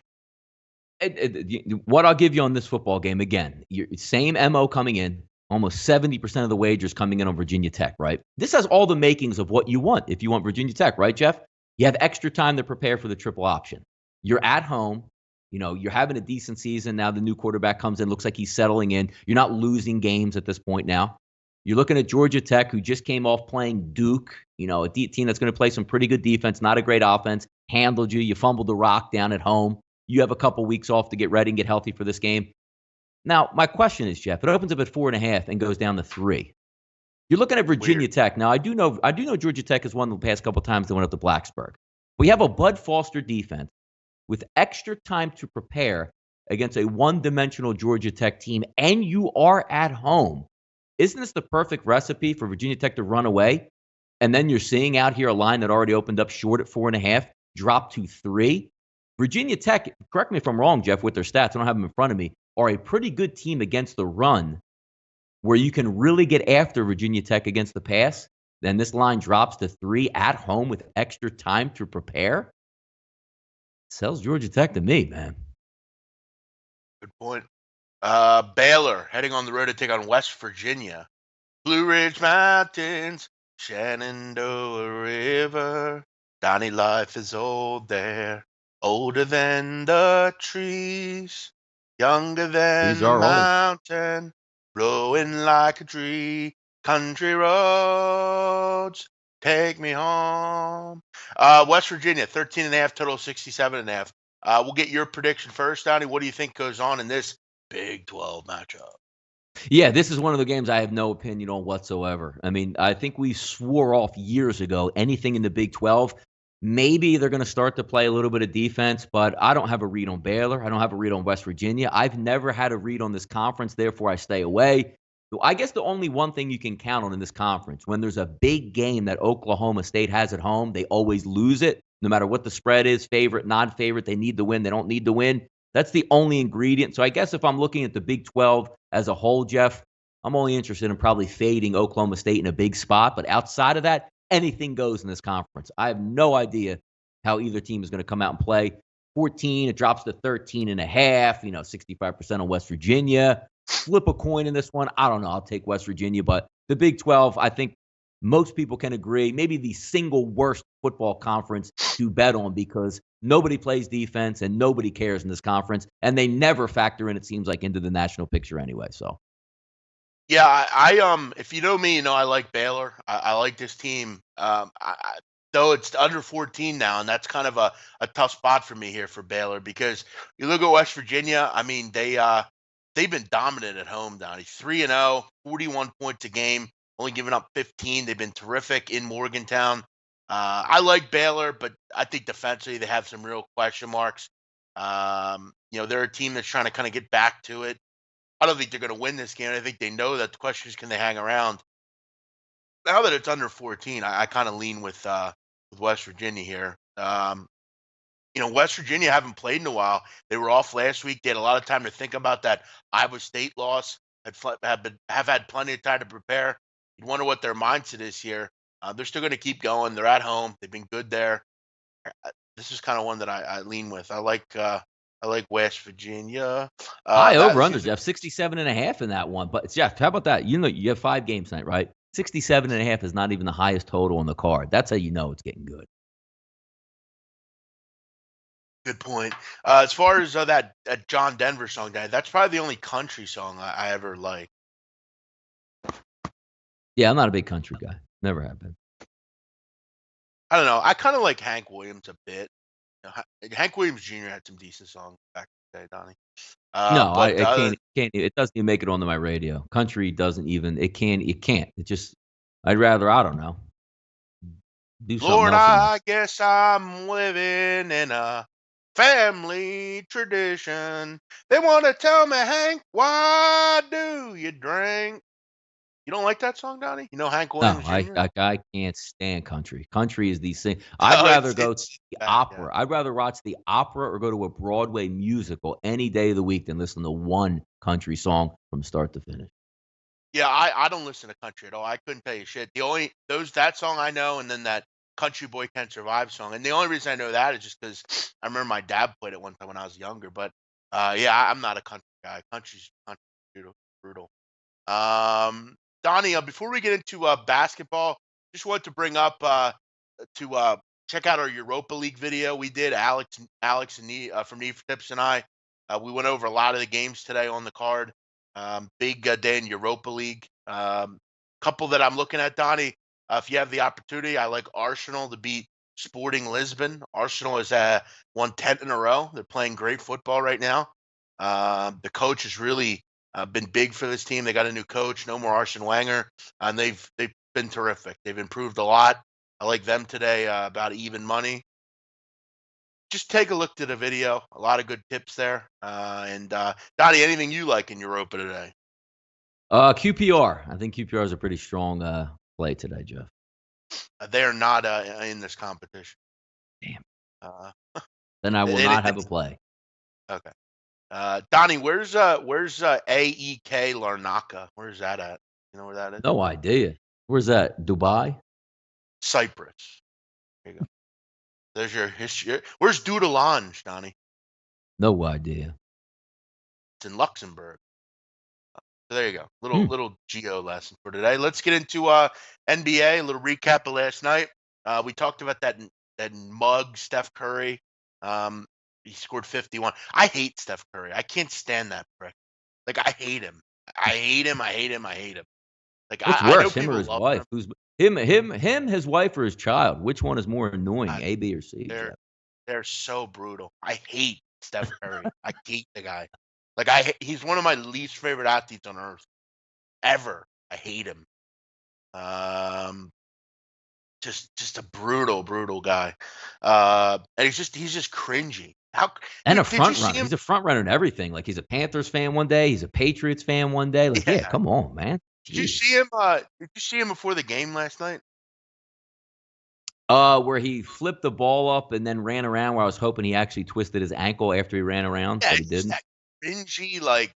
B: What I'll give you on this football game, again, same MO coming in, almost 70% of the wagers coming in on Virginia Tech, right? This has all the makings of what you want if you want Virginia Tech, right, Jeff? You have extra time to prepare for the triple option. You're at home. You're having a decent season. Now the new quarterback comes in, looks like he's settling in. You're not losing games at this point now. You're looking at Georgia Tech, who just came off playing Duke, a team that's going to play some pretty good defense, not a great offense, handled you. You fumbled the rock down at home. You have a couple weeks off to get ready and get healthy for this game. Now, my question is, Jeff, it opens up at 4.5 and goes down to 3. You're looking at Virginia Tech. Now, I do know Georgia Tech has won the past couple times they went up to Blacksburg. We have a Bud Foster defense with extra time to prepare against a one-dimensional Georgia Tech team, and you are at home. Isn't this the perfect recipe for Virginia Tech to run away? And then you're seeing out here a line that already opened up short at 4.5, drop to 3. Virginia Tech, correct me if I'm wrong, Jeff, with their stats, I don't have them in front of me, are a pretty good team against the run where you can really get after Virginia Tech against the pass. then this line drops to 3 at home with extra time to prepare. Sells Georgia Tech to me, man.
A: Good point. Baylor heading on the road to take on West Virginia. Blue Ridge Mountains, Shenandoah River. Donnie life is old there, older than the trees, younger
B: These
A: than the
B: are old.
A: mountain, blowing like a tree. Country roads, take me home. West Virginia, 13.5, total 67.5. We'll get your prediction first, Donnie. What do you think goes on in this Big 12 matchup?
B: Yeah, this is one of the games I have no opinion on whatsoever. I mean, I think we swore off years ago anything in the Big 12. Maybe they're going to start to play a little bit of defense, but I don't have a read on Baylor. I don't have a read on West Virginia. I've never had a read on this conference, therefore I stay away. So I guess the only one thing you can count on in this conference, when there's a big game that Oklahoma State has at home, they always lose it, no matter what the spread is, favorite, non-favorite. They need to win. They don't need to win. That's the only ingredient. So I guess if I'm looking at the Big 12 as a whole, Jeff, I'm only interested in probably fading Oklahoma State in a big spot. But outside of that, anything goes in this conference. I have no idea how either team is going to come out and play. 14, it drops to 13.5, 65% on West Virginia. Flip a coin in this one. I don't know. I'll take West Virginia. But the Big 12, I think most people can agree, maybe the single worst football conference to bet on because nobody plays defense and nobody cares in this conference. And they never factor in, it seems like, into the national picture anyway. So.
A: Yeah, if you know me, you know I like Baylor. I like this team. Though it's under 14 now, and that's kind of a tough spot for me here for Baylor because you look at West Virginia. I mean, they've been dominant at home, Donnie. 3-0, 41 points a game, only giving up 15. They've been terrific in Morgantown. I like Baylor, but I think defensively they have some real question marks. They're a team that's trying to kind of get back to it. I don't think they're going to win this game. I think they know that. The question is, can they hang around? Now that it's under 14, I kind of lean with West Virginia here. West Virginia haven't played in a while. They were off last week. They had a lot of time to think about that Iowa State loss. Have had plenty of time to prepare. You wonder what their mindset is here. They're still going to keep going. They're at home. They've been good there. This is kind of one that I lean with. I like West Virginia.
B: High
A: That
B: over
A: is
B: under,
A: gonna
B: Jeff, 67.5 in that one. But Jeff, how about that? You have 5 games tonight, right? 67.5 is not even the highest total on the card. That's how you know it's getting good.
A: Good point. As far as that John Denver song, that's probably the only country song I ever like.
B: Yeah, I'm not a big country guy. Never have been.
A: I don't know. I kind of like Hank Williams a bit. Hank Williams Jr. had some decent songs back in the day, Donnie.
B: No,
A: But
B: I can't. It doesn't even make it onto my radio. Country doesn't even. It can't. It can't. It just. I'd rather. I don't know. Do something
A: Lord,
B: else with my.
A: I guess I'm living in a family tradition. They want to tell me, Hank, why do you drink? You don't like that song, Donnie? You know Hank
B: No,
A: Williams
B: I,
A: Jr.?
B: I I can't stand country. Country is the same. I'd
A: No,
B: rather go to
A: it's
B: the
A: bad, yeah.
B: opera. I'd rather watch the opera or go to a Broadway musical any day of the week than listen to one country song from start to finish.
A: Yeah, I don't listen to country at all. I couldn't tell you shit. The only those that song I know, and then that "Country Boy Can't Survive" song. And the only reason I know that is just because I remember my dad played it one time when I was younger. But yeah, I'm not a country guy. Country's brutal. Brutal. Donnie, before we get into basketball, just wanted to bring up to check out our Europa League video we did. Alex and from Need for Tips and I, we went over a lot of the games today on the card. Big day in Europa League. Couple that I'm looking at, Donnie. If you have the opportunity, I like Arsenal to beat Sporting Lisbon. Arsenal has won 10 in a row. They're playing great football right now. The coach has really been big for this team. They got a new coach, no more Arsene Wenger, and they've been terrific. They've improved a lot. I like them today about even money. Just take a look to the video. A lot of good tips there. And Donnie, anything you like in Europa today?
B: QPR. I think QPR is a pretty strong play today, Jeff.
A: They are not in this competition.
B: Damn.
A: Uh,
B: Then I will
A: they,
B: not
A: they,
B: have a play.
A: okay. Donnie, where's AEK Larnaca? Where's that at? You know where that is?
B: No idea. Where's that? Dubai?
A: Cyprus. There you go. There's your history. Where's Dudelange, Donnie?
B: No idea.
A: It's in Luxembourg. So there you go. Little
B: Hmm.
A: little geo lesson for today. Let's get into NBA. A little recap of last night. We talked about that mug Steph Curry. Um, he scored 51. I hate Steph Curry. I can't stand that prick. Like I hate him. I hate him. I hate him. I hate him. Like
B: What's
A: I know
B: worse, him or
A: people
B: his
A: love
B: wife?
A: him.
B: Who's him, his wife, or his child? Which one is more annoying,
A: God,
B: A, B, or C,
A: they're
B: Jeff?
A: they're so brutal. I hate Steph Curry. I hate the guy. Like he's one of my least favorite athletes on earth ever. I hate him. Um, just a brutal guy. And he's just cringy. How
B: And a
A: dude, did you
B: front
A: see
B: runner.
A: him?
B: He's a front runner in everything. Like he's a Panthers fan one day, he's a Patriots fan one day. Like, yeah,
A: Yeah.
B: come on, man.
A: Did you
B: Jeez.
A: see him did you see him before the game last night?
B: Where he flipped the ball up and then ran around where I was hoping he actually twisted his ankle after he ran around,
A: Yeah,
B: but he
A: it's just
B: didn't.
A: that cringy, like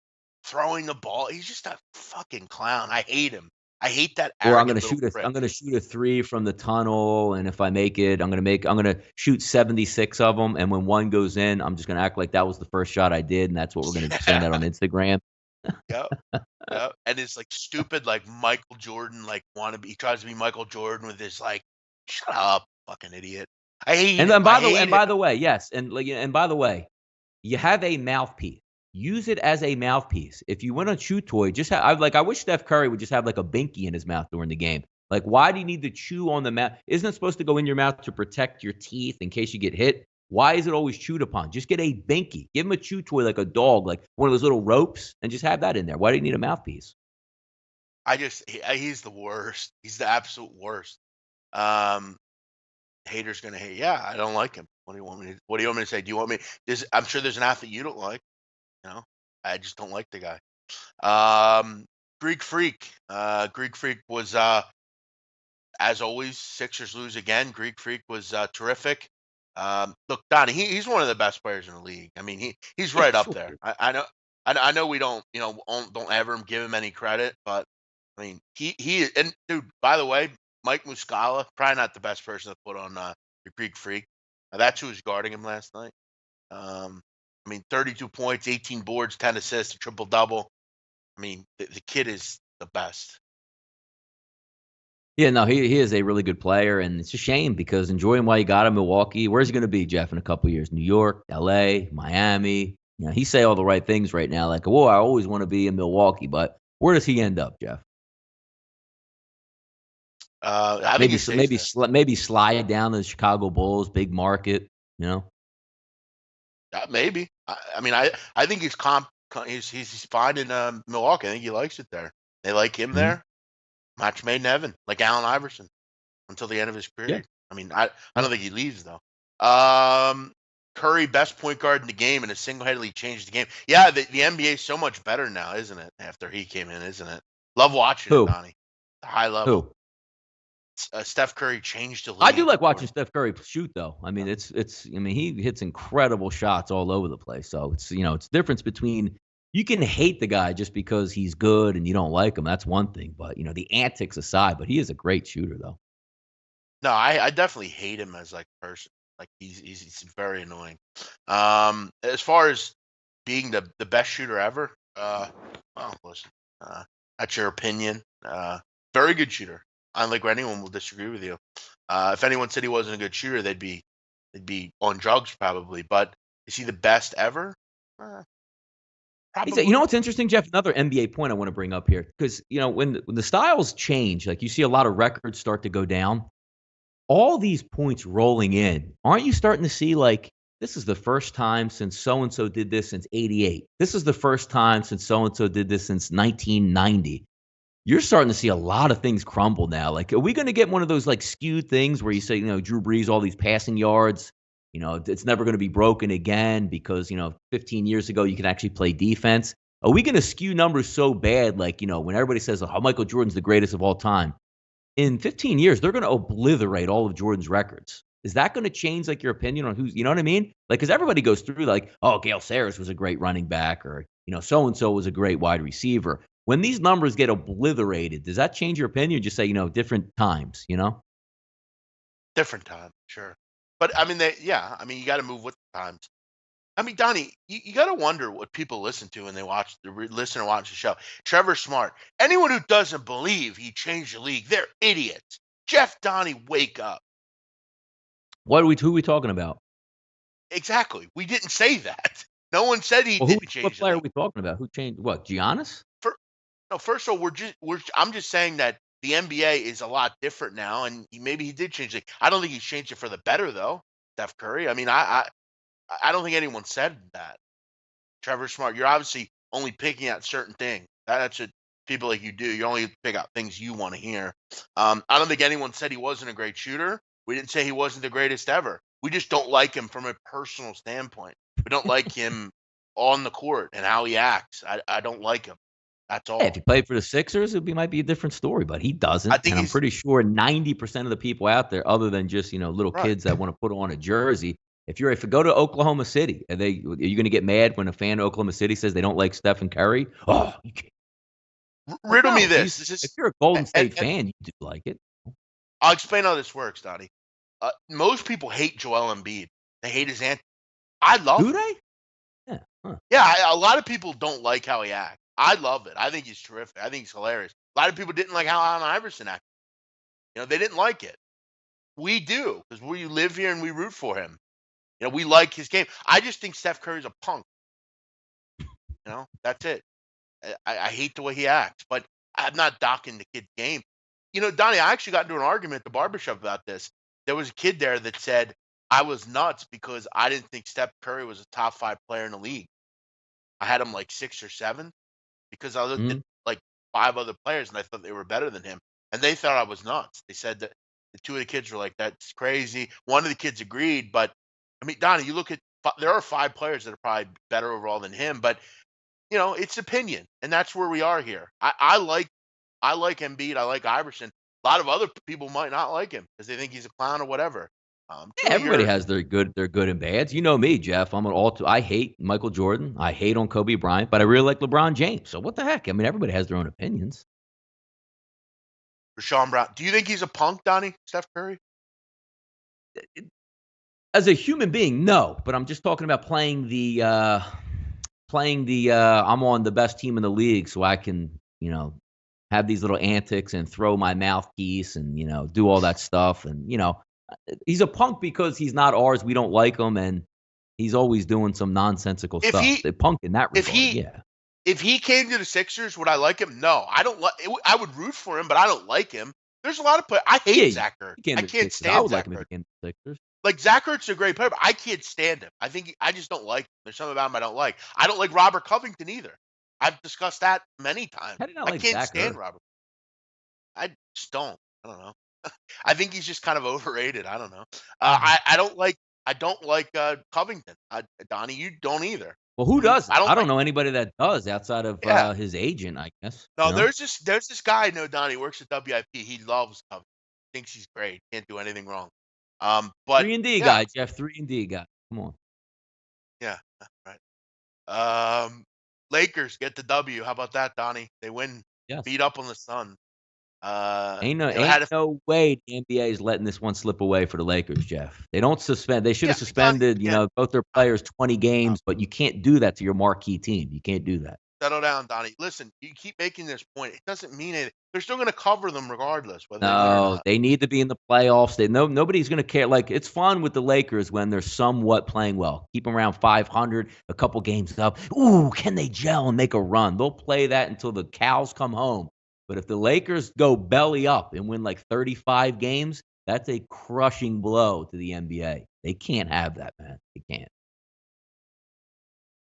A: throwing the ball. He's just a fucking clown. I hate him. I hate that
B: Or
A: arrogant little prick.
B: I'm gonna shoot a three from the tunnel, and if I make it, I'm gonna shoot 76 of them, and when one goes in, I'm just gonna act like that was the first shot I did, and that's what we're gonna send out on Instagram.
A: Yeah. Yeah, and it's like stupid, like Michael Jordan, like wannabe. He tries to be Michael Jordan with this, like, shut up, fucking idiot. I hate
B: And
A: him.
B: then
A: I hate him.
B: by the way, yes, and by the way, you have a mouthpiece. Use it as a mouthpiece. If you want a chew toy, just I wish Steph Curry would just have like a binky in his mouth during the game. Like, why do you need to chew on the mouth? Isn't it supposed to go in your mouth to protect your teeth in case you get hit? Why is it always chewed upon? Just get a binky. Give him a chew toy like a dog, like one of those little ropes, and just have that in there. Why do you need a mouthpiece?
A: He's the worst. He's the absolute worst. Um, haters gonna hate. Yeah, I don't like him. What do you want me to say? Do you want me? I'm sure there's an athlete you don't like. You know, I just don't like the guy. Greek Freak. Greek Freak was as always, Sixers lose again. Greek Freak was terrific. Look, Donnie, he's one of the best players in the league. I mean, he's
B: Yeah,
A: right up
B: sure.
A: there. I know, I know we don't, don't ever give him any credit, but I mean, he and dude. By the way, Mike Muscala, probably not the best person to put on the Greek Freak. That's who was guarding him last night. I mean, 32 points, 18 boards, 10 assists, a triple double. I mean, the kid is the best.
B: Yeah, no, he is a really good player, and it's a shame because enjoy him while you got him. Milwaukee, where's he going to be, Jeff, in a couple years? New York, L.A., Miami. You know, he say all the right things right now, like, "Whoa, I always want to be in Milwaukee," but where does he end up, Jeff?
A: I think he stays there.
B: Maybe slide down to the Chicago Bulls, big market. You know,
A: Maybe. I mean, I think he's fine in Milwaukee. I think he likes it there. They like him
B: hmm
A: there. Match made in heaven, like Allen Iverson, until the end of his
B: yeah,
A: career. I mean, I
B: yeah.
A: don't think he leaves though. Um, Curry, best point guard in the game, and has single-handedly changed the game. Yeah, the NBA is so much better now, isn't it? After he came in, isn't it? Love watching it,
B: Who?
A: Donnie. The high level.
B: Who?
A: Steph Curry changed the
B: I do
A: league.
B: like watching Steph Curry shoot, though. I mean, it's. I mean, he hits incredible shots all over the place. So it's difference between you can hate the guy just because he's good and you don't like him. That's one thing, but the antics aside, but he is a great shooter, though.
A: No, I definitely hate him as like a person. Like he's very annoying. As far as being the best shooter ever, well, listen, that's your opinion. Very good shooter. I don't think anyone will disagree with you. If anyone said he wasn't a good shooter, they'd be on drugs probably. But is he the best ever? Uh,
B: He's a, you know
A: Probably.
B: what's interesting, Jeff? Another NBA point I want to bring up here because when the styles change, like you see a lot of records start to go down. All these points rolling in, aren't you starting to see like this is the first time since so and so did this since '88? This is the first time since so and so did this since 1990. You're starting to see a lot of things crumble now. Like, are we going to get one of those like skewed things where you say, Drew Brees, all these passing yards, it's never going to be broken again because, 15 years ago you can actually play defense. Are we going to skew numbers so bad, like, when everybody says, oh, Michael Jordan's the greatest of all time? In 15 years, they're going to obliterate all of Jordan's records. Is that going to change like your opinion on who's, you know what I mean? Like, because everybody goes through like, oh, Gale Sayers was a great running back, or so and so was a great wide receiver. When these numbers get obliterated, does that change your opinion? Or just say, different times,
A: Different time, sure. But I mean, yeah. I mean, you got to move with the times. I mean, Donnie, you got to wonder what people listen to when they listen or watch the show. Trevor Smart. Anyone who doesn't believe he changed the league, they're idiots. Jeff Donnie, wake up.
B: Who are we talking about?
A: Exactly. We didn't say that. No one said he
B: Well,
A: didn't
B: what
A: change the
B: player are
A: league.
B: we talking about? Who changed what? Giannis?
A: For, no, first of all, I'm just saying that the NBA is a lot different now, and maybe he did change it. I don't think he's changed it for the better though. Steph Curry. I mean, I don't think anyone said that. Trevor Smart, you're obviously only picking out certain things. That's what people like you do. You only pick out things you want to hear. I don't think anyone said he wasn't a great shooter. We didn't say he wasn't the greatest ever. We just don't like him from a personal standpoint. We don't like him on the court and how he acts. I don't like him. That's
B: Yeah, if
A: all.
B: he played for the Sixers, might be a different story, but he
A: I
B: doesn't.
A: think
B: And I'm
A: he's
B: pretty sure 90% of the people out there, other than just, little
A: right.
B: kids that want to put on a jersey, if you go to Oklahoma City, are you going to get mad when a fan of Oklahoma City says they don't like Stephen Curry? Oh, you can't. Like,
A: Riddle me
B: no,
A: this.
B: if you're a Golden
A: And,
B: State fan, you do like it.
A: I'll explain how this works, Donnie. Most people hate Joel Embiid. They hate his antics. I love
B: Do
A: him.
B: they? Yeah. Huh.
A: Yeah, a lot of people don't like how he acts. I love it. I think he's terrific. I think he's hilarious. A lot of people didn't like how Allen Iverson acted. They didn't like it. We do because we live here and we root for him. We like his game. I just think Steph Curry's a punk. That's it. I hate the way he acts, but I'm not docking the kid's game. Donnie, I actually got into an argument at the barbershop about this. There was a kid there that said I was nuts because I didn't think Steph Curry was a top 5 player in the league. I had him like 6 or 7 because I looked at
B: Mhm.
A: like 5 other players and I thought they were better than him, and they thought I was nuts. They said that the 2 of the kids were like, "That's crazy." One of the kids agreed, but I mean, Donnie, you look at there are 5 players that are probably better overall than him, but it's opinion, and that's where we are here. I like Embiid. I like Iverson. A lot of other people might not like him because they think he's a clown or whatever.
B: Yeah,
A: Truly,
B: everybody
A: you're
B: has their good and bads. You know me, Jeff. I hate Michael Jordan. I hate on Kobe Bryant, but I really like LeBron James. So what the heck? I mean, everybody has their own opinions.
A: Rashawn Brown. Do you think he's a punk, Donnie? Steph Curry?
B: As a human being, no. But I'm just talking about I'm on the best team in the league, so I can have these little antics and throw my mouthpiece and do all that stuff. And he's a punk because he's not ours. We don't like him, and he's always doing some nonsensical
A: If
B: stuff.
A: he
B: The punk in that
A: if
B: regard,
A: he
B: yeah.
A: if he came to the Sixers, would I like him? No, I don't like. I would root for him, but I don't like him. There's a lot of I
B: Yeah,
A: hate
B: you
A: Zach Ertz.
B: came
A: I
B: to the
A: can't
B: Sixers. I
A: stand
B: would like
A: Zach
B: him if he
A: Ertz.
B: came to the Sixers.
A: Like Zach Ertz is a great player, but I can't stand him. I just don't like him. There's something about him I don't like. I don't like Robert Covington either. I've discussed that many times.
B: How did I not
A: I
B: like
A: can't
B: Zach
A: stand
B: Ertz?
A: Robert. I just don't. I don't know. I think he's just kind of overrated. I don't know. I don't like Covington. Donnie, you don't either.
B: Well, who
A: I
B: doesn't?
A: don't
B: I don't
A: like.
B: know anybody that does outside of
A: Yeah.
B: his agent, I guess.
A: No, there's this guy I know, Donnie, works at WIP. He loves Covington. Thinks he's great. Can't do anything wrong. But
B: 3 and D
A: yeah,
B: guy, Jeff. 3 and D guy. Come on.
A: yeah, right. Lakers get the W. How about that, Donnie? They win,
B: Yes.
A: beat up on the Sun.
B: Ain't
A: Had a
B: no way the NBA is letting this one slip away for the Lakers, Jeff. They don't suspend. They should
A: yeah,
B: have
A: Donnie,
B: suspended,
A: again,
B: both their
A: uh,
B: players 20
A: uh,
B: games, but you can't do that to your marquee team. You can't do that.
A: settle down, Donnie. Listen, you keep making this point. It doesn't mean anything. They're still going to cover them regardless, whether they win or
B: No,
A: not.
B: they need to be in the playoffs. Nobody's going to care. Like, it's fun with the Lakers when they're somewhat playing well. Keep them around 500, a couple games up. Ooh, can they gel and make a run? They'll play that until the cows come home. But if the Lakers go belly up and win like 35 games, that's a crushing blow to the NBA. They can't have that, man. They can't.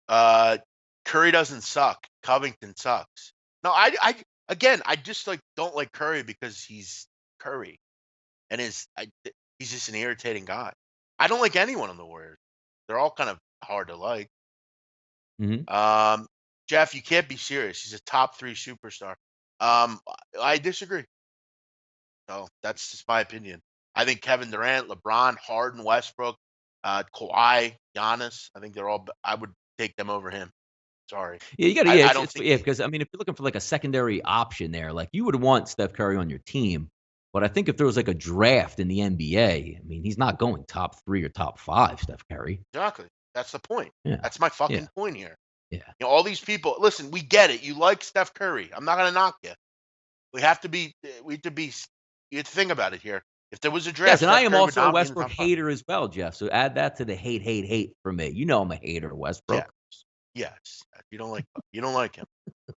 A: Uh, Curry doesn't suck. Covington sucks. No, again, I just don't like Curry because he's Curry, and he's just an irritating guy. I don't like anyone on the Warriors. They're all kind of hard to like.
B: Hmm.
A: Um, Jeff, you can't be serious. He's a top 3 superstar. I disagree. So that's just my opinion. I think Kevin Durant, LeBron, Harden, Westbrook, Kawhi, Giannis. I think they're all. I would take them over him. Sorry.
B: Yeah, you got to.
A: I,
B: Yeah,
A: I don't think
B: yeah. Because I mean, if you're looking for like a secondary option there, like you would want Steph Curry on your team. But I think if there was like a draft in the NBA, I mean, he's not going top 3 or top 5, Steph Curry.
A: Exactly. That's the point.
B: Yeah.
A: That's my
B: Yeah.
A: fucking point here.
B: Yeah.
A: All these people. Listen, we get it. You like Steph Curry. I'm not gonna knock you. We have to be. We have to be. You have to think about it here. If there was a
B: Yes,
A: draft,
B: and I
A: Steph
B: am
A: Curry would
B: also a
A: not be in the
B: Westbrook
A: top 5.
B: hater as well, Jeff. So add that to the hate for me. You know I'm a hater of
A: Yeah.
B: Westbrook.
A: Yes. You don't like him.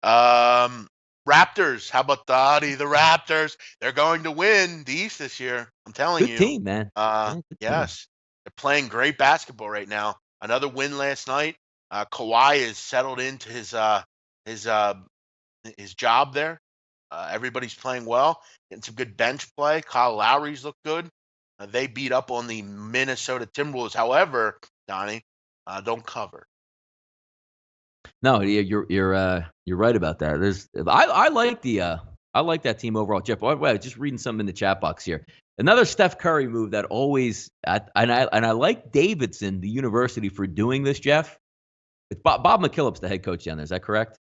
A: Um, Raptors. How about the Raptors? They're going to win the East this year. I'm telling
B: Good
A: you.
B: team, man. Yeah, good team.
A: Yes, they're playing great basketball right now. Another win last night. Kawhi is settled into his uh his job there. Everybody's playing well. Getting some good bench play. Kyle Lowry's looked good. They beat up on the Minnesota Timberwolves. However, Donnie, don't cover.
B: No, you're right about that. I like I like that team overall, Jeff. By the way, just reading something in the chat box here. Another Steph Curry move that always and I like Davidson, the university, for doing this, Jeff. It's Bob McKillop's the head coach down there. Is that correct?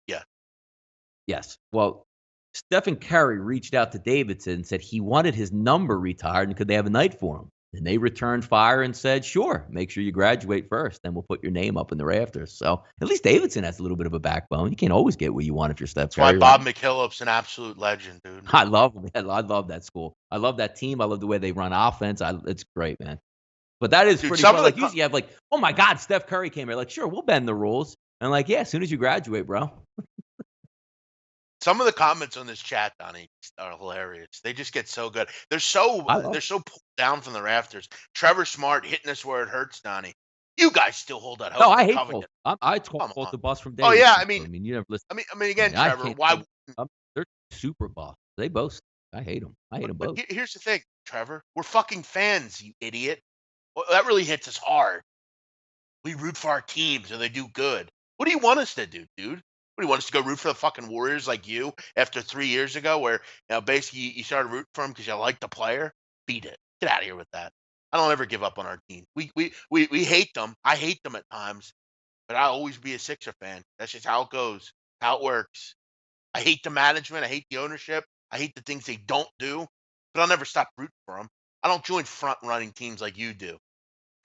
A: Yeah.
B: Yes. Well, Stephen Curry reached out to Davidson and said he wanted his number retired and could they have a night for him? And they returned fire and said, sure, make sure you graduate first, then we'll put your name up in the rafters. So at least Davidson has a little bit of a backbone. You can't always get what you want if you're Steph
A: That's why
B: Curry,
A: Bob
B: right?
A: McKillop's an absolute legend, dude.
B: I love that school. I love that team. I love the way they run offense. It's great, man. But that is
A: Dude,
B: pretty
A: some
B: fun.
A: of the
B: Like usually you have like, oh my God, Steph Curry came here. Like, sure, we'll bend the rules. And like, yeah, as soon as you graduate, bro.
A: Some of the comments on this chat, Donnie, are hilarious. They just get so good.
B: I love
A: They're so pulled down from the rafters. Trevor Smart hitting us where it hurts, Donnie. You guys still hold that
B: No,
A: hope
B: I
A: for
B: hate both.
A: Covington.
B: I call
A: Come
B: both
A: on.
B: the bus from
A: Oh yeah,
B: Davidson. So, I mean, you never listen.
A: again,
B: I
A: Trevor.
B: can't.
A: Why?
B: They're super boss. They both. I hate them. I hate them
A: But
B: both.
A: here's the thing, Trevor. We're fucking fans, you idiot. Well, that really hits us hard. We root for our teams and they do good. What do you want us to do, dude? What do you want us to go root for the fucking Warriors like you after 3 years ago, where basically you started rooting for them because you like the player? Beat it. Get out of here with that. I don't ever give up on our team. We hate them. I hate them at times, but I'll always be a Sixer fan. That's just how it goes, how it works. I hate the management. I hate the ownership. I hate the things they don't do, but I'll never stop rooting for them. I don't join front running teams like you do,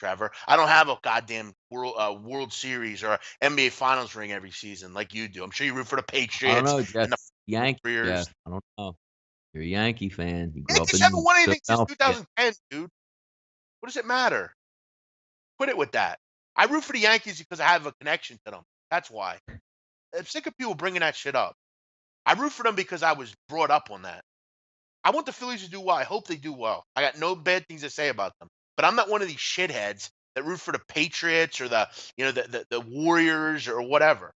A: Trevor. I don't have a goddamn World Series or a NBA Finals ring every season like you do. I'm sure you root for the
B: I don't
A: Patriots
B: know, Jeff.
A: and the
B: Yankee,
A: Warriors.
B: Jeff. I don't know. You're a Yankee fan. You grew up
A: Yankees haven't
B: in
A: won anything since
B: Philadelphia.
A: 2010, dude. What does it matter? Quit it with that. I root for the Yankees because I have a connection to them. That's why. I'm sick of people bringing that shit up. I root for them because I was brought up on that. I want the Phillies to do well. I hope they do well. I got no bad things to say about them. But I'm not one of these shitheads that root for the Patriots or the Warriors or whatever.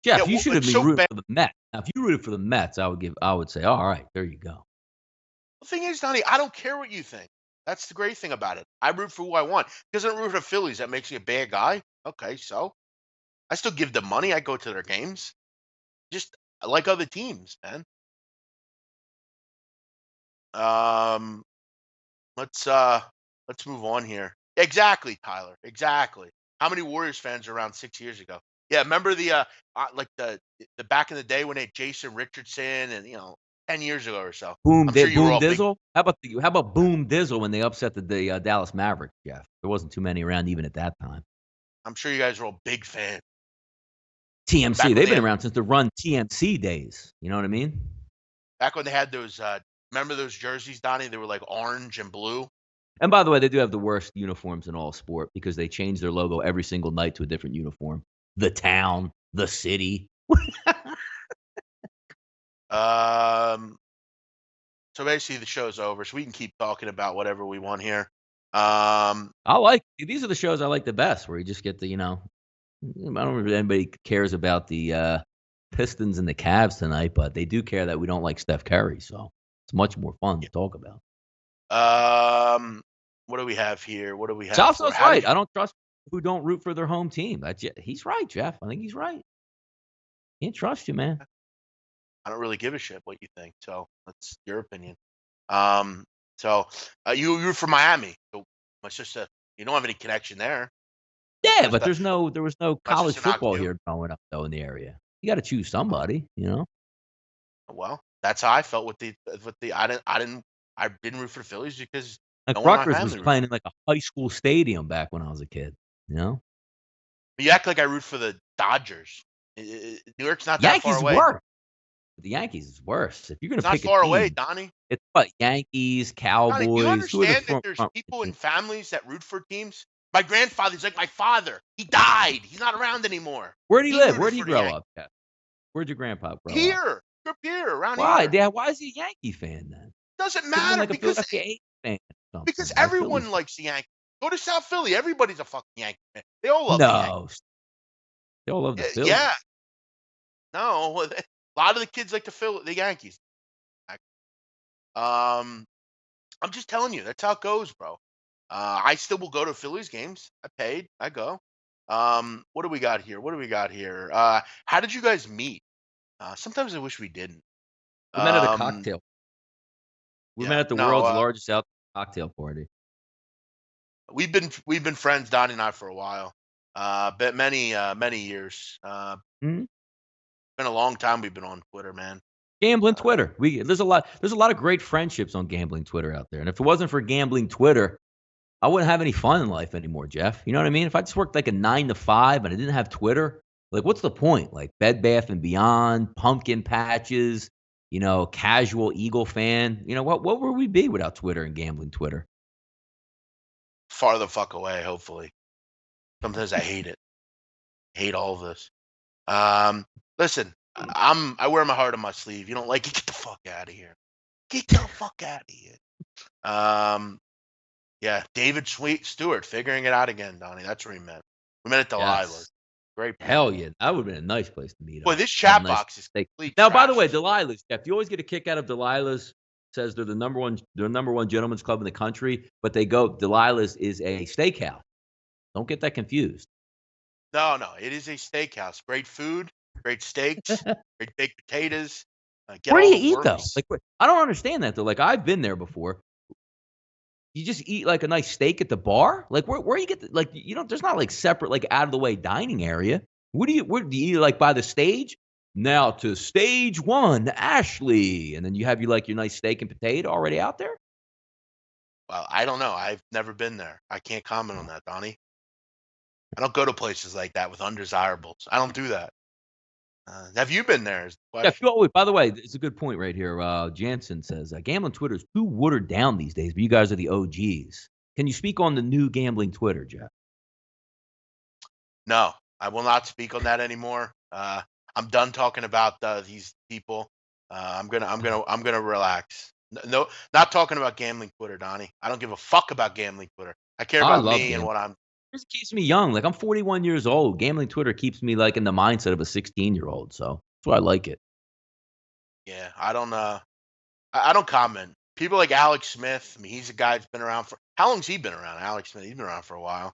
A: Yeah,
B: Jeff, you
A: well,
B: should have
A: it's
B: been
A: so
B: rooting
A: bad.
B: for the Mets. Now, if you rooted for the Mets, I would say, all right, there you go.
A: The thing is, Donnie, I don't care what you think. That's the great thing about it. I root for who I want. Because I don't root for the Phillies, that makes me a bad guy. Okay, so I still give them money. I go to their games. Just I like other teams, man. Um, let's move on here. Exactly, Tyler. Exactly. How many Warriors fans are around 6 years ago? Yeah, remember like the back in the day when they had Jason Richardson and 10 years ago or so. I'm sure you were
B: Boom
A: all big.
B: Dizzle. How about Boom Dizzle when they upset the Dallas Mavericks, Jeff? There wasn't too many around even at that time.
A: I'm sure you guys are all big fans.
B: TMC.
A: Back when
B: They've
A: they
B: been
A: had
B: around since the Run TMC days. You know what I mean?
A: back when they had those remember those jerseys, Donnie? They were like orange and blue.
B: And by the way, they do have the worst uniforms in all sport because they change their logo every single night to a different uniform. The town, the city.
A: Um so basically the show's over, so we can keep talking about whatever we want here. Um
B: These are the shows I like the best, where you just get the, I don't know if anybody cares about the Pistons and the Cavs tonight, but they do care that we don't like Steph Curry, so it's much more fun to talk about.
A: what do we have here? What do we have for
B: Salso's
A: how
B: right.
A: did
B: I don't trust people who don't root for their home team. He's right, Jeff. I think he's right. Can't trust you, man.
A: I don't really give a shit what you think, so that's your opinion. Um, so you're from Miami, so it's just you don't have any connection there. That's
B: Yeah,
A: just
B: but there was no
A: that's just
B: college
A: to knock
B: football
A: you.
B: here growing up though in the area. You got to choose
A: Oh,
B: somebody, you know.
A: well, That's how I felt with the I didn't root for the Phillies because
B: Like,
A: no one in my
B: Rutgers was
A: family rooted
B: playing
A: for
B: in, like, a high school stadium back when I was a kid, you know?
A: you act like I root for the Dodgers. New York's not that far
B: Yankees is
A: away.
B: worse. The Yankees is worse. If you're gonna
A: It's not
B: pick a
A: far away,
B: team,
A: Donnie.
B: it's what, Yankees,
A: Donnie, do you
B: Cowboys, who are the
A: understand that
B: front
A: there's
B: front
A: people in
B: teams?
A: families that root for teams? My grandfather's like my father. He died. He's not around anymore.
B: Where'd he
A: He
B: live?
A: rooted
B: Where'd he
A: for the
B: grow
A: Yankees.
B: up, Jeff? Where'd your grandpa grow up?
A: Here. Grew up here, around
B: Why?
A: here.
B: Yeah, why is he a Yankee fan then?
A: Doesn't
B: Could've been
A: matter
B: like a
A: because
B: Philadelphia A's fan or
A: because
B: something, or a Phillies
A: everyone
B: fan.
A: likes the Yankees. Go to South Philly. Everybody's a fucking Yankee fan. They all love the Yankees.
B: No, they all love the
A: Yeah.
B: Phillies.
A: No. A lot of the kids like the Yankees. Um, I'm just telling you, that's how it goes, bro. I still will go to Phillies games. I paid. I go. What do we got here? What do we got here? How did you guys meet? Sometimes I wish we didn't.
B: We met at a
A: Um,
B: cocktail. We met
A: yeah,
B: at the
A: no,
B: world's largest out cocktail party.
A: we've been friends, Donnie and I, for a while. But many years.
B: Mhm.
A: Been a long time we've been on Twitter, man.
B: Gambling
A: Uh,
B: Twitter. There's a lot of great friendships on gambling Twitter out there. And if it wasn't for gambling Twitter, I wouldn't have any fun in life anymore, Jeff. You know what I mean? If I just worked like a 9 to 5 and I didn't have Twitter, like what's the point? Like Bed Bath and Beyond, pumpkin patches, casual Eagle fan. What would we be without Twitter and gambling Twitter?
A: far the fuck away. Hopefully. Sometimes I hate it. Hate all of this. Listen, I wear my heart on my sleeve. You don't like it? Get the fuck out of here. Get the fuck out of here. Um, yeah, David Sweet Stewart figuring it out again, Donnie. That's where we met. We met at Delilah's.
B: Yes.
A: Great
B: Hell
A: people.
B: yeah. That would have been a nice place to meet
A: Boy,
B: up.
A: this
B: Have a
A: chat
B: nice
A: box is
B: steak.
A: complete
B: Now, by the way,
A: trash.
B: Delilah's, Jeff, you always get a kick out of Delilah's. Says they're the number one gentleman's club in the country, but Delilah's is a steakhouse. Don't get that confused.
A: No, no, it is a steakhouse. Great food, great steaks, great baked potatoes. Get
B: Where do
A: all
B: you
A: the
B: eat though?
A: works.
B: Like, I don't understand that though. Like, I've been there before. You just eat like a nice steak at the bar. Like, where you get like there's not like separate like out of the way dining area. Where do you eat like by the stage? Now to stage one, Ashley, and then you have your nice steak and potato already out there.
A: Well, I don't know. I've never been there. I can't comment on that, Donnie. I don't go to places like that with undesirables. I don't do that. Have you been there? Is the
B: Yeah.
A: question.
B: By the way, it's a good point right here. Jansen says gambling Twitter is too watered down these days, but you guys are the OGs. Can you speak on the new gambling Twitter, Jeff?
A: No, I will not speak on that anymore. I'm done talking about these people. I'm gonna relax. No, not talking about gambling Twitter, Donnie. I don't give a fuck about gambling Twitter. I care
B: I
A: about
B: love
A: me and
B: gambling.
A: what I'm.
B: It keeps me young. Like I'm 41 years old. Gambling Twitter keeps me like in the mindset of a 16-year-old. So that's why I like it.
A: Yeah, I don't. I don't comment. People like Alex Smith. I mean, he's a guy that's been around for. How long's he been around? Alex Smith. He's been around for a while.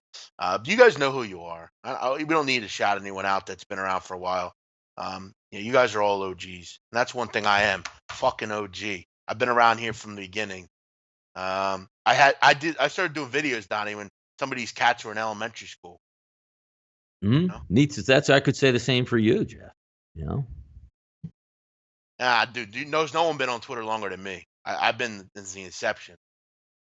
A: Do you guys know who you are? We don't need to shout anyone out that's been around for a while. You guys are all OGs, and that's one thing I am. Fucking OG. I've been around here from the beginning. I started doing videos, Donnie, when some of these cats were in elementary school. You know?
B: Neat. That's I could say the same for you, Jeff. You know.
A: Dude, knows no one been on Twitter longer than me. I've been since the inception,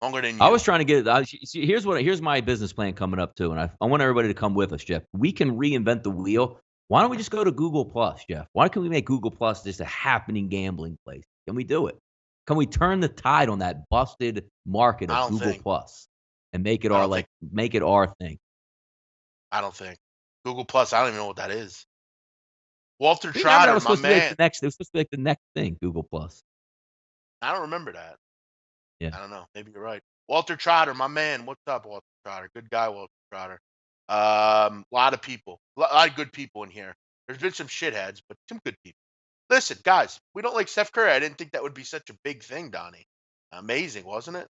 A: longer than
B: I
A: you.
B: was trying to get. See, here's my business plan coming up too, and I want everybody to come with us, Jeff. We can reinvent the wheel. Why don't we just go to Google Plus, Jeff? Why can't we make Google Plus just a happening gambling place? Can we do it? Can we turn the tide on that busted market
A: I
B: of
A: don't
B: Google
A: think.
B: Plus and make it
A: I
B: our
A: don't think.
B: make it our thing?
A: I don't think. Google Plus. I don't even know what that is. Walter
B: Remember that
A: Trotter,
B: was
A: my
B: supposed to be like
A: man.
B: the next. It was supposed to be like the next thing, Google Plus.
A: I don't remember that.
B: Yeah.
A: I don't know. Maybe you're right. Walter Trotter, my man. What's up, Walter Trotter? Good guy, Walter Trotter. A lot of people, a lot of good people in here. There's been some shitheads, but some good people. Listen, guys, we don't like Steph Curry. I didn't think that would be such a big thing, Donnie. Amazing, wasn't it?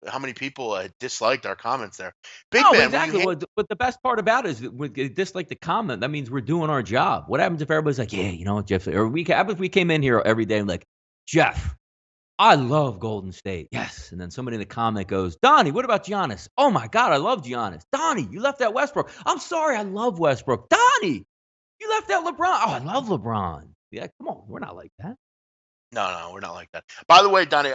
A: How many people disliked our comments there? Big
B: No, but
A: man, when you
B: exactly.
A: hang,
B: But the best part about it is that when they dislike the comment, that means we're doing our job. What happens if everybody's like, yeah, you know what, Jeff? Or if we came in here every day and like, Jeff, I love Golden State. Yes. And then somebody in the comment goes, Donnie, what about Giannis? Oh my God, I love Giannis. Donnie, you left out Westbrook. I'm sorry, I love Westbrook. Donnie, you left out LeBron. Oh, I love LeBron. Yeah, come on. We're not like that.
A: No, we're not like that. By the way, Donnie,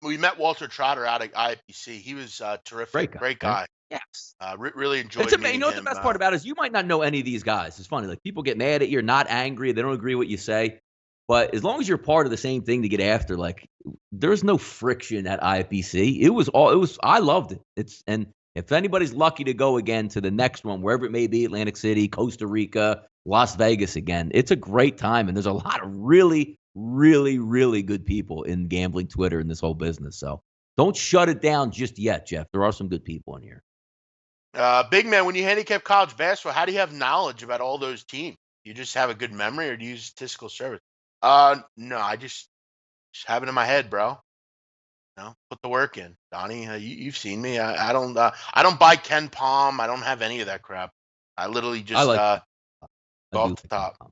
A: we met Walter Trotter out at IPC. He was terrific,
B: Great guy,
A: great
B: right?
A: guy.
B: Yes.
A: Really
B: It's
A: enjoyed
B: ama you
A: meeting
B: know what the
A: him.
B: best part about it is you might not know any of these guys. It's funny, like, people get mad at you, not angry, they don't agree what you say, but as long as you're part of the same thing to get after, like, there's no friction at IPC. It was I loved it. And if anybody's lucky to go again to the next one, wherever it may be, Atlantic City, Costa Rica, Las Vegas again, it's a great time, and there's a lot of really, really, really good people in gambling Twitter and this whole business, so don't shut it down just yet, Jeff. There are some good people in here.
A: Big man, when you handicap college basketball, how do you have knowledge about all those teams? Do you just have a good memory, or do you use statistical service? No, I just have it in my head, bro. Put the work in, Donnie. You've seen me. I don't buy Ken Palm. I don't have any of that crap. I literally
B: I
A: just
B: like I
A: go
B: do
A: off the
B: like
A: top.
B: Ken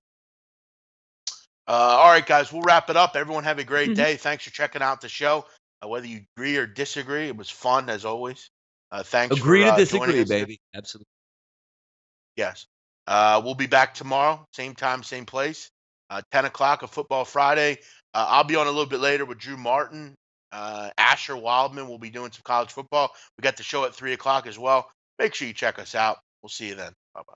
A: All right, guys, we'll wrap it up. Everyone have a great
B: Mhm.
A: day. Thanks for checking out the show. Whether you agree or disagree, it was fun as always. Thanks for
B: Agree to
A: joining
B: disagree,
A: us here.
B: baby. Absolutely.
A: Yes. We'll be back tomorrow, same time, same place. 10 o'clock, a football Friday. I'll be on a little bit later with Drew Martin. Asher Wildman will be doing some college football. We got the show at 3 o'clock as well. Make sure you check us out. We'll see you then. Bye bye.